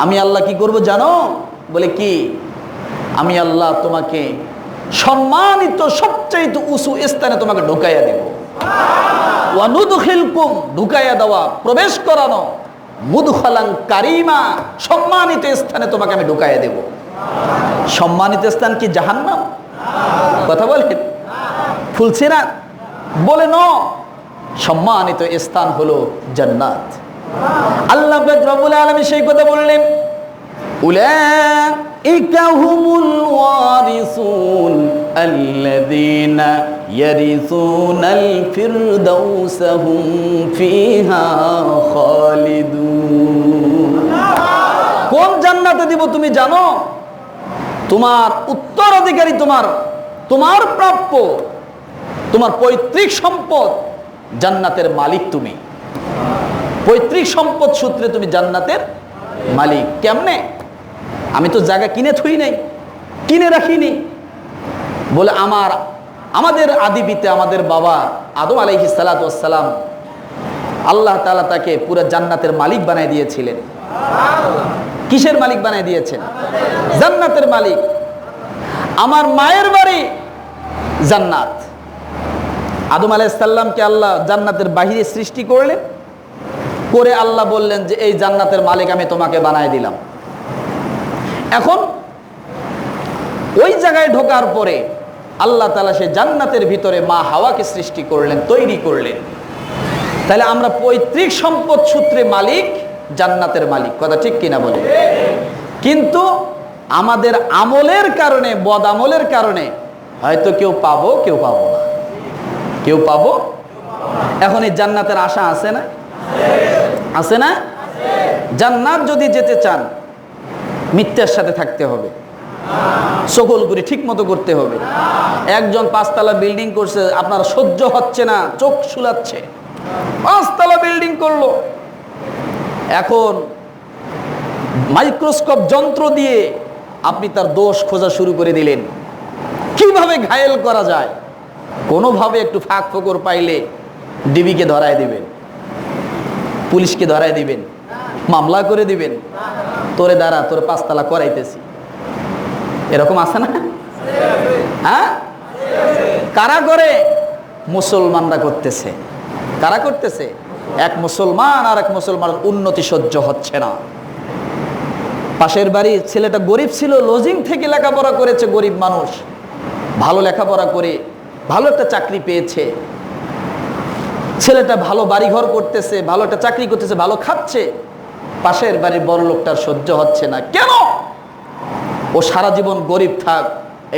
[SPEAKER 1] আমি আল্লাহ কি করব জানো? বলে কি? আমি আল্লাহ তোমাকে সম্মানিত সবচাইতে উঁচু স্থানে তোমাকে ঢুকাইয়া দেব। ওয়া নুদখিলকুম, ঢুকাইয়া দেওয়া, প্রবেশ করানো, মুদখালান কারীমা, সম্মানিত স্থানে তোমাকে আমি ঢুকাইয়া দেব। সম্মানিত স্থান কি জাহান্নাম? কথা বলেন, ফুলসিরাত? বলে ন, সম্মানিত স্থান হলো জান্নাত। আল্লাহ পাক রব্বুল আলামিন সেই কথা বললেন, উলাইকা হুমুল ওয়ারিসুন আল্লাযীনা ইয়ারিসুনাল ফিরদাউসা হুম ফিহা খালিদুন। কোন জান্নাতে দিব তুমি জানো? তোমার উত্তরাধিকারী, তোমার প্রাপ্য, তোমার পৈতৃক সম্পদ, জান্নাতের মালিক তুমি। পৈতৃক সম্পদ সূত্রে তুমি জান্নাতের মালিক। কেমনে? আমি তো জায়গা কিনে থুই নাই, কিনে রাখিনি। বলে আমাদের আদি পিতা, আমাদের বাবা আদম আলাইহিস সালাতু ওয়াস সালাম, আল্লাহ তাআলা তাকে পুরো জান্নাতের মালিক বানায় দিয়েছিলেন। কিসের মালিক বানায় দিয়েছেন? জান্নাতের মালিক। আমার মায়ের বাড়ি জান্নাত। আদম আলাইহিস সালামকে আল্লাহ জান্নাতের বাহিরে সৃষ্টি করলেন, করে আল্লাহ বললেন যে এই জান্নাতের মালিক আমি তোমাকে বানায় দিলাম। এখন ওই জায়গায় ঢোকার পরে আল্লাহ তাআলা সেই জান্নাতের ভিতরে মা হাওয়াকে সৃষ্টি করলেন, তৈরি করলেন। তাহলে আমরা পৈতৃক সম্পদ সূত্রে মালিক, জান্নাতের মালিক। কথা ঠিক কিনা বলে? কিন্তু আমাদের আমলের কারণে, বদ আমলের কারণে হয়তো কেউ পাবো, কেউ পাবো না, কেউ পাবো। এখন এই জান্নাতের আশা আছে না? আছে না? জান্নাত যদি যেতে চান মিথ্যার সাথে থাকতে হবে, সকল করে ঠিক মতো করতে হবে। একজন 5 তলা বিল্ডিং করছে, আপনার সহ্য হচ্ছে না, চোখ শুলাচ্ছে, 5 তলা বিল্ডিং করলো। এখন মাইক্রোস্কোপ যন্ত্র দিয়ে আপনি তার দোষ খোঁজা শুরু করে দিলেন, কিভাবে ঘায়েল করা যায়। কোনোভাবে একটু ফাঁক ফোকর পাইলে ডিবিকে ধরায় দিবেন, পুলিশকে ধরায় দিবেন, মামলা করে দিবেন, তোরে দ্বারা তোর 5 তলা করাইতেছি। এরকম আছে না? হ্যাঁ, কারা করে? মুসলমানরা করতেছে। কারা করতেছে? এক মুসলমান আর এক মুসলমানের উন্নতি সহ্য হচ্ছে না। পাশের বাড়ির ছেলেটা গরিব ছিল, লজিং থেকে লেখাপড়া করেছে, গরিব মানুষ, ভালো লেখাপড়া করে ভালো একটা চাকরি পেয়েছে। ছেলেটা ভালো বাড়িঘর করতেছে, ভালো একটা চাকরি করতেছে, ভালো খাচ্ছে। পাশের বাড়ির বড় লোকটার সহ্য হচ্ছে না। কেন? ও সারা জীবন গরিব থাক,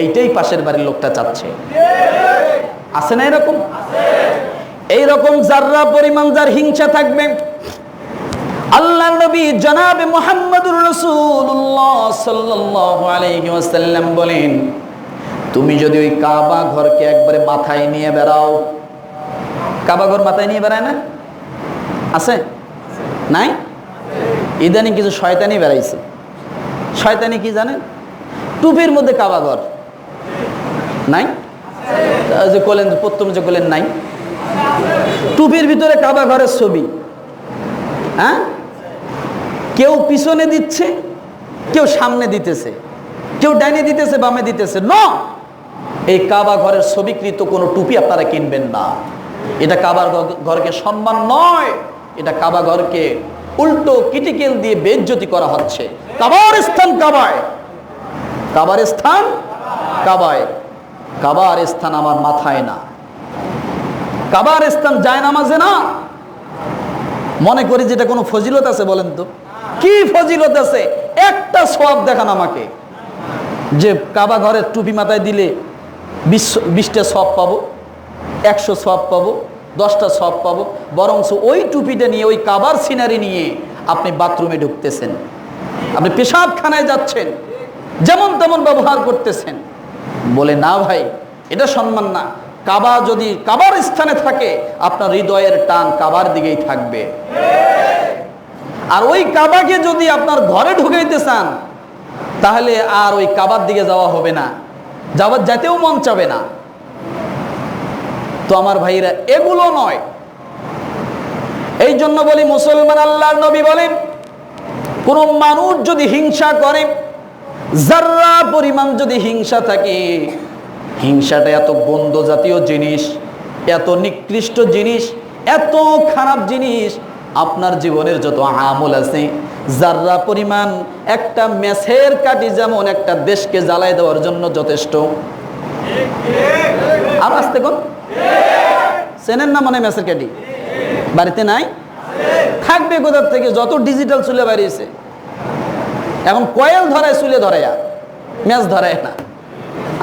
[SPEAKER 1] এইটাই পাশের বাড়ির লোকটা চাচ্ছে। আছে না এরকম? এইরকম যাররা পরিমাণ যার হিংসা থাকবে, আল্লাহর নবী জনাবে মুহাম্মদুর রাসূলুল্লাহ সাল্লাল্লাহু আলাইহি ওয়াসাল্লাম বলেন, তুমি যদি ওই কাবা ঘরকে একবারে মাথায় নিয়ে বেড়াও। কাবা ঘর মাথায় নিয়ে বেড়ায় না? আছে? নাই? ইদানিং কিছু শয়তানি বেড়াইছে। শয়তানি কি জানেন? টুপির মধ্যে কাবা ঘর নাই? যে বলেন, প্রথম যে বলেন নাই, টুপির ভিতরে কাবা ঘরের ছবি। হ্যাঁ, কেউ পিছনে দিচ্ছে, কেউ সামনে দিতেছে, কেউ ডাইনে দিতেছে, বামে দিতেছে। ন, এই কাবা ঘরের ছবিকৃত কোনো টুপি আপনারা কিনবেন না। এটা কাবার ঘরকে সম্মান নয়, এটা কাবা ঘরকে উল্টো কিটিকেল দিয়ে বেইজ্জতি করা হচ্ছে। কাবার স্থান কাবায়, কাবার স্থান কাবায়, কাবার স্থান আমার মাথায় না, কাবার স্থান জায়নামাজে না। মনে করি যেটা কোনো ফজিলত আছে? বলেন তো কি ফজিলত আছে? একটা সওয়াব দেখান আমাকে যে কাবা ঘরের টুপি মাথায় দিলে 20টা সওয়াব পাবো, 100 সওয়াব পাবো, 10টা সওয়াব পাবো। বরঞ্চ ওই টুপিটা নিয়ে, ওই কাবার সিনারি নিয়ে আপনি বাথরুমে ঢুকতেছেন, আপনি পেশাবখানায় যাচ্ছেন, যেমন তেমন ব্যবহার করতেছেন। বলে না ভাই, এটা সম্মান না। কাবা যদি কাবার স্থানে থাকে, আপনার হৃদয়ের টান কাবার দিকেই থাকবে। আর ওই কাবাকে যদি আপনার ঘরে ঢুকাইতে চান, তাহলে আর ওই কাবার দিকে যাওয়া হবে না, যেতেও মন চাবে না। তো আমার ভাইরা, এগুলো নয়। এই জন্য বলি, মুসলমান আল্লাহর নবী বলেন, কোন মানুষ যদি হিংসা করে, যাররা পরিমাণ যদি হিংসা থাকে, হিংসাটা এত গন্ধ জাতীয় জিনিস, এত নিকৃষ্ট জিনিস, এত খারাপ জিনিস, আপনার জীবনের যত আমল আছে, যাররা পরিমাণ একটা মেছের কাঠি যেমন একটা দেশকে জ্বালায় দেওয়ার জন্য যথেষ্ট। আর আসতে কোন চেনেন না মনে? মেছের কাঠি বাড়িতে নাই? থাকবে কোথার থেকে? যত ডিজিটাল চুলে বাড়িয়েছে, এখন কয়েল ধরায়, চুলে ধরায়, ম্যাচ ধরায় না।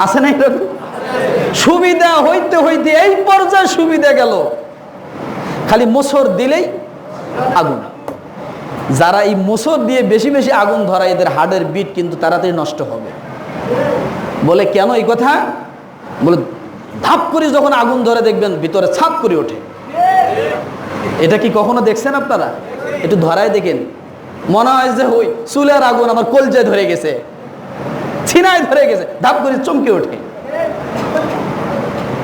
[SPEAKER 1] আছে না এরকম? সুবিধা হইতে হইতে এই পর্যায়ে সুবিধা গেল, খালি মোচড় দিলেই আগুন। যারা এই মোচড় দিয়ে বেশি বেশি আগুন ধরায়, এদের হার্টের বিট কিন্তু তাড়াতাড়ি নষ্ট হবে। বলে কেন এই কথা? বলে ধাপ করে যখন আগুন ধরে দেখবেন ভিতরে ছাপ করে ওঠে। এটা কি কখনো দেখছেন আপনারা? একটু ধরায় দেখেন, মনে হয় যে ওই চুলের আগুন আমার কলজায় ধরে গেছে, ছিনায় ধরে গেছে, ধাপ করে চমকে ওঠে।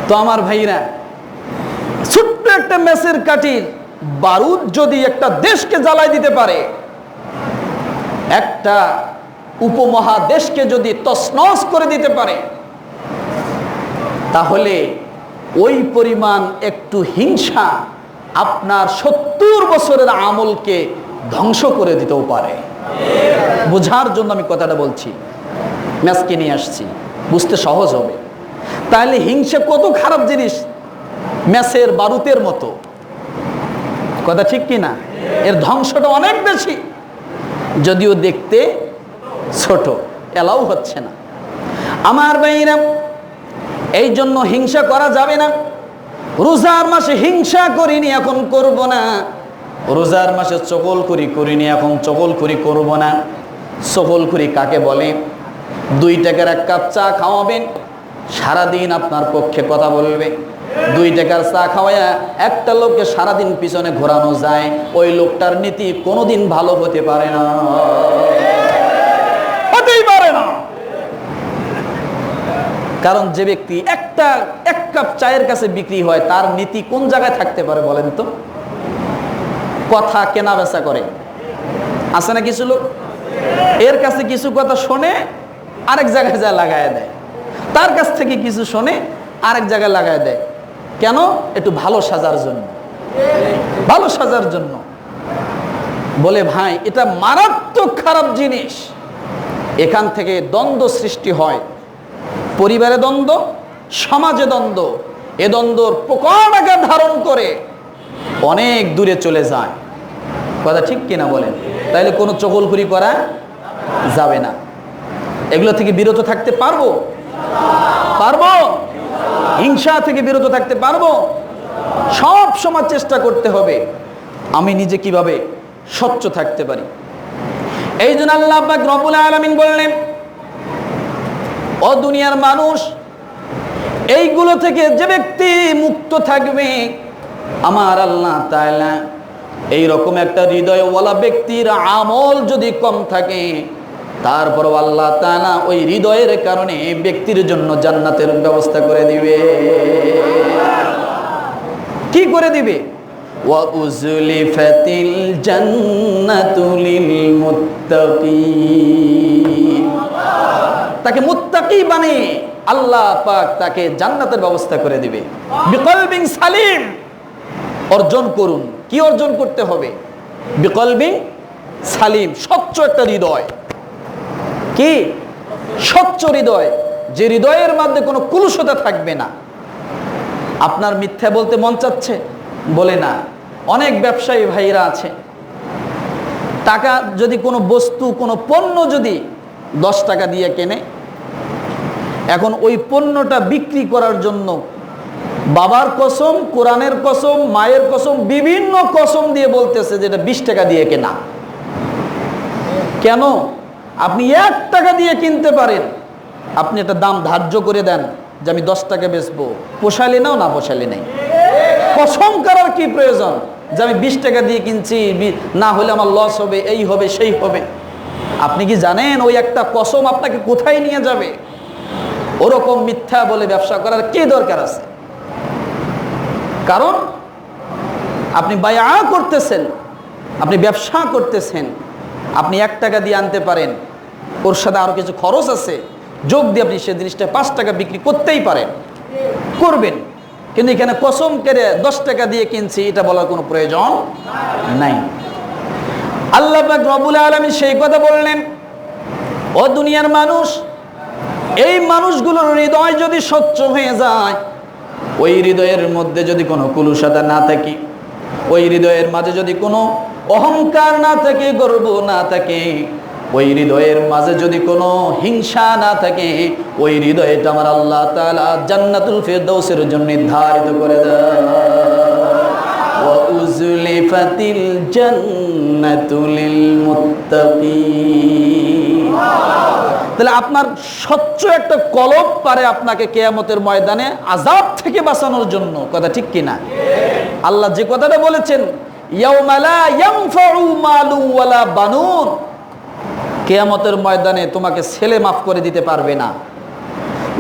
[SPEAKER 1] তো আমার ভাইরা, ছোট্ট একটা মেসের কাঠির বারুদ যদি একটা দেশকে জ্বালাই দিতে পারে, একটা উপমহাদেশকে যদি তছনছ করে দিতে পারে, তাহলে ওই পরিমাণ একটু হিংসা আপনার 70 বছরের আমলকে ধ্বংস করে দিতেও পারে। বোঝার জন্য আমি কথাটা বলছি, ম্যাচকে নিয়ে আসছি, বুঝতে সহজ হবে। তাহলে হিংসা কত খারাপ জিনিস, ম্যাচের বারুদের মতো, কথা ঠিক কি না? এর ধ্বংসটা অনেক বেশি, যদিও দেখতে ছোট, এলাও হচ্ছে না। আমার ভাইরা, এই জন্য হিংসা করা যাবে না। রোজার মাসে হিংসা করিনি, এখন করব না। রোজার মাসে চগলখুরি করিনি, এখন চগলখুরি করব না। চগলখুরি কাকে বলে? 2 টাকার 1 কাপ চা খাওয়াবেন, সারাদিন আপনার পক্ষে কথা বলবে। 2 টাকার চা খাওয়ায়া একটা লোককে সারাদিন পিছনে ঘোরানো যায়, ওই লোকটার নীতি কোনোদিন ভালো হতে পারে না, হতেই পারে না। কারণ যে ব্যক্তি 1 কাপ চায়ের কাছে বিক্রি হয়, তার নীতি কোন জায়গায় থাকতে পারে বলেন তো? কথা কেনা বেচা করে, আছে না কিছু লোক? এর কাছে কিছু কথা শোনে, আরেক জায়গায় যা লাগায় দেয়, তার কাছ থেকে কিছু শোনে, আরেক জায়গায় লাগায় দেয়। কেন? একটু ভালো সাজার জন্য, ভালো সাজার জন্য। বলে ভাই, এটা মারাত্মক খারাপ জিনিস। এখান থেকে দ্বন্দ্ব সৃষ্টি হয়, পরিবারে দ্বন্দ্ব, সমাজে দ্বন্দ্ব। এ দ্বন্দ্বর প্রকট আকার ধারণ করে অনেক দূরে চলে যায়। কথা ঠিক কিনা বলেন? তাইলে কোনো চগলখুরি করা যাবে না। এগুলো থেকে বিরত থাকতে পারবো? পারবো। হিংসা থেকে বিরত থাকতে পারবো? সব সময় চেষ্টা করতে হবে আমি নিজে কিভাবে স্বচ্ছ থাকতে পারি। এই জন্য আল্লাহ পাক রব্বুল আলামিন বললেন, ও দুনিয়ার মানুষ, এইগুলো থেকে যে ব্যক্তি মুক্ত থাকবে, আমার আল্লাহ তাআলা এইরকম একটা হৃদয়ওয়ালা ব্যক্তির আমল যদি কম থাকে, তারপর আল্লাহ তাআলা ওই হৃদয়ের কারণে ব্যক্তির জন্য জান্নাতের ব্যবস্থা করে দিবে। কি করে দিবে? ওয়া উজলিফাতিল জান্নাতু লিল মুত্তাকিন, তাকে মুত্তাকি বানিয়ে আল্লাহ পাক তাকে জান্নাতের ব্যবস্থা করে দিবে। বিকলবিন সালিম অর্জন করুন। কি অর্জন করতে হবে? বিকলবিন সালিম, স্বচ্ছ একটা হৃদয়। কি? স্বচ্ছ হৃদয়, যে হৃদয়ের মধ্যে কোনো কুলুষতা থাকবে না। আপনার মিথ্যা বলতে মন চাচ্ছে, বলে না। অনেক ব্যবসায়ী ভাইরা আছে, টাকা যদি কোনো বস্তু, কোনো পণ্য যদি 10 টাকা দিয়ে কেনে, এখন ওই পণ্যটা বিক্রি করার জন্য বাবার কসম, কোরআনের কসম, মায়ের কসম, বিভিন্ন কসম দিয়ে বলতেছে যে এটা 20 টাকা দিয়ে কেনা। কেন? আপনি 1 টাকা দিয়ে কিনতে পারেন, আপনি একটা দাম ধার্য করে দেন যে আমি 10 টাকা বেচবো, পোষালে নাও, না পোষালে নেই। কসম করার কি প্রয়োজন যে আমি 20 টাকা দিয়ে কিনছি, না হলে আমার লস হবে, এই হবে, সেই হবে। আপনি কি জানেন ওই একটা কসম আপনাকে কোথায় নিয়ে যাবে? ওরকম মিথ্যা বলে ব্যবসা করার কি দরকার আছে? কারণ আপনি বায়আ করতেছেন, আপনি ব্যবসা করতেছেন, আপনি 1 টাকা দিয়ে আনতে পারেন, ওর সাথে আরো কিছু খরচ আছে, যোগ দিয়ে আপনি সেই জিনিসটা 5 টাকা বিক্রি করতেই পারেন, করবেন। কিন্তু এখানে কসম করে 10 টাকা দিয়ে কিনছি, এটা বলার কোনো প্রয়োজন নাই। আল্লাহ পাক রব্বুল আলামিন সেই কথা বললেন, ও দুনিয়ার মানুষ, এই মানুষগুলোর হৃদয় যদি স্বচ্ছ হয়ে যায়, ওই হৃদয়ের মধ্যে যদি কোনো কুলুষতা না থাকে, ওই হৃদয়ের মাঝে যদি কোনো অহংকার না থাকে, গর্ব না থাকে, ওই হৃদয়ের মাঝে যদি কোনো হিংসা না থাকে, ওই হৃদয়টা আমার আল্লাহ তাআলা জান্নাতুল ফিরদাউসের জন্য নির্ধারিত করে দেয়। ওয়া উজলিফাতিল জান্নাতু লিল মুত্তাকিন। তাহলে আপনার স্বচ্ছ একটা কলব পারে আপনাকে কিয়ামতের ময়দানে আযাব থেকে বাঁচানোর জন্য। কথা ঠিক কিনা? আল্লাহ যে কথাটা বলেছেন, ইয়াউমা লা ইয়ানফাউ মালুন ওয়ালা বানুন, কিয়ামতের ময়দানে তোমাকে ছেলে মাফ করে দিতে পারবে না।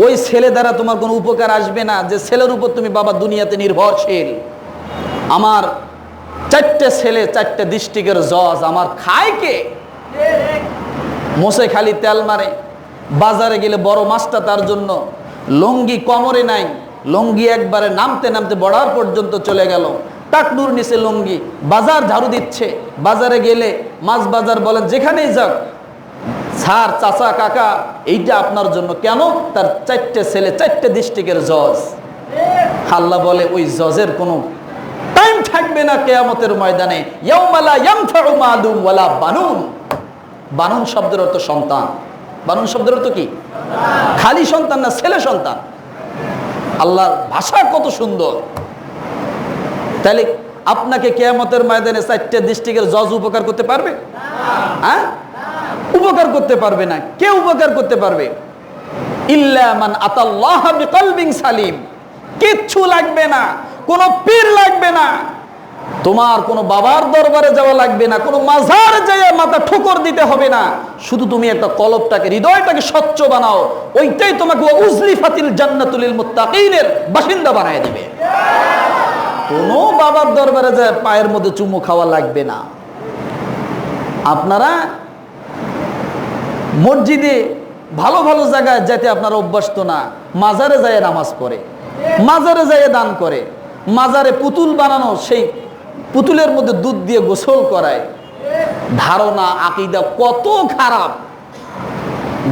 [SPEAKER 1] ওই ছেলে দ্বারা তোমার কোনো উপকার আসবে না, যে ছেলের উপর তুমি বাবা দুনিয়াতে নির্ভরশীল। আমার 4টে ছেলে, 4টে ডিস্ট্রিক্টের জজ, আমার খায় কে? মোসে খালি তেল মারে, বাজারে গেলে বড় মাছটা তার জন্য, লঙ্গি কোমরে নাই, লঙ্গি একবারে নামতে নামতে বর্ডার পর্যন্ত চলে গেল, টাকনুর নিচে লঙ্গি, বাজার ঝাড়ু দিচ্ছে। বাজারে গেলে মাছ বাজার বলেন যেখানেই যাক, স্যার, চাচা, কাকা, এইটা আপনার জন্য। কেন? তার 4টে ছেলে, 4টে ডিস্ট্রিক্টের জজ। আল্লাহ বলে ওই জজের কোনো টাইম থাকবে না কিয়ামতের ময়দানে। ইয়াউমা লা ইয়ানফাউ মালুন ওয়ালা বানুন। বানুন শব্দের অর্থ সন্তান। বানুন শব্দের অর্থ কি? খালি সন্তান না, ছেলে সন্তান। আল্লাহর ভাষা কত সুন্দর। তাহলে আপনাকে কিয়ামতের ময়দানে 4টে ডিস্ট্রিক্টের জজ উপকার করতে পারবে? হ্যাঁ, উপকার করতে পারবে না। কে উপকার করতে পারবে? ইল্লা মান আতাল্লাহ বিকলবিন সালিম। কিচ্ছু লাগবে না, কোনো পীর লাগবে না, তোমার কোনো বাবার দরবারে যাওয়া লাগবে না, কোনো মাজারে যেয়ে মাথা ঠোকর দিতে হবে না। শুধু তুমি একটা কলবটাকে, হৃদয়টাকে স্বচ্ছ বানাও, ওইটাই তোমাকে উজলিফাতিল জান্নাতুল লিল মুত্তাকিনের বাসিন্দা বানায় দিবে। কোনো বাবার দরবারে যায় পায়ের মধ্যে চুমু খাওয়া লাগবে না। আপনারা মসজিদে ভালো ভালো জায়গায় যেতে আপনারা অভ্যস্ত না, মাজারে যায় নামাজ পড়ে, মাজারে যায় দান করে, মাজারে পুতুল বানানো, সেই পুতুলের মধ্যে দুধ দিয়ে গোসল করায়। ধারণা, আকীদা কত খারাপ।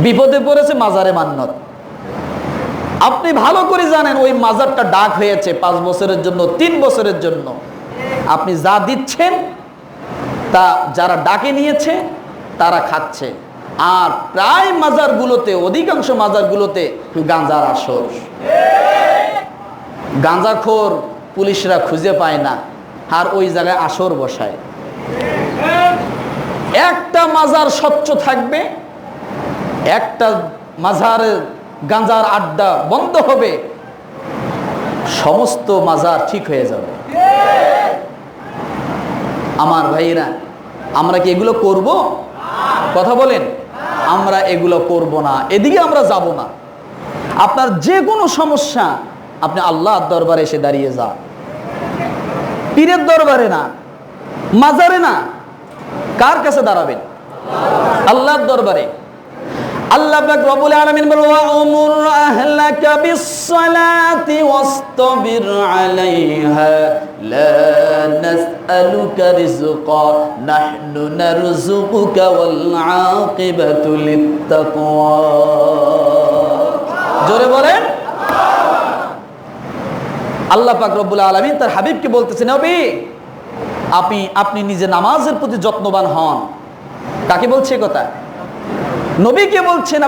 [SPEAKER 1] বিপদে পড়েছে মাজারে মান্নত। আপনি ভালো করে জানেন ওই মাজারটা ডাক হয়েছে 5 বছরের জন্য, 3 বছরের জন্য। আপনি যা দিচ্ছেন তা যারা ডাকে নিয়েছে তারা খাচ্ছে। আর প্রায় মাজারগুলোতে, অধিকাংশ মাজারগুলোতে গাঁজার আসর। গাঁজাখোর পুলিশরা খুঁজে পায় না, আর ওই জায়গায় আসর বসায়। একটা মাজার স্বচ্ছ থাকবে, একটা মাজারের গাঁজার আড্ডা বন্ধ হবে, সমস্ত মাজার ঠিক হয়ে যাবে। আমার ভাইরা, আমরা কি এগুলো করব? কথা বলেন। আমরা এগুলো করব না, এদিকে আমরা যাব না। আপনার যে কোনো সমস্যা আপনি আল্লাহর দরবারে এসে দাঁড়িয়ে যান। পীরের দরবারে না, মাজারে না। কার কাছে দাঁড়াবেন? আল্লাহর দরবারে। আল্লাহ পাক রব্বুল আলামিন বলেন, ওয়া উমুর আহলাকা বিস-সালাতি ওয়াসতাবির আলাইহা লা নাসআলুকা রিজকা নাহনু নারযুকুকা ওয়াল আকিবাতু লিত-তাকওয়া। জোরে বলেন। আল্লাহ পাক রব্বুল আলামিন তার হাবিবকে বলতেছেন, নবী আপনি নিজে নামাজের প্রতি যত্নবান হন। কাকে বলছে কথা? নবীকে বলছেন।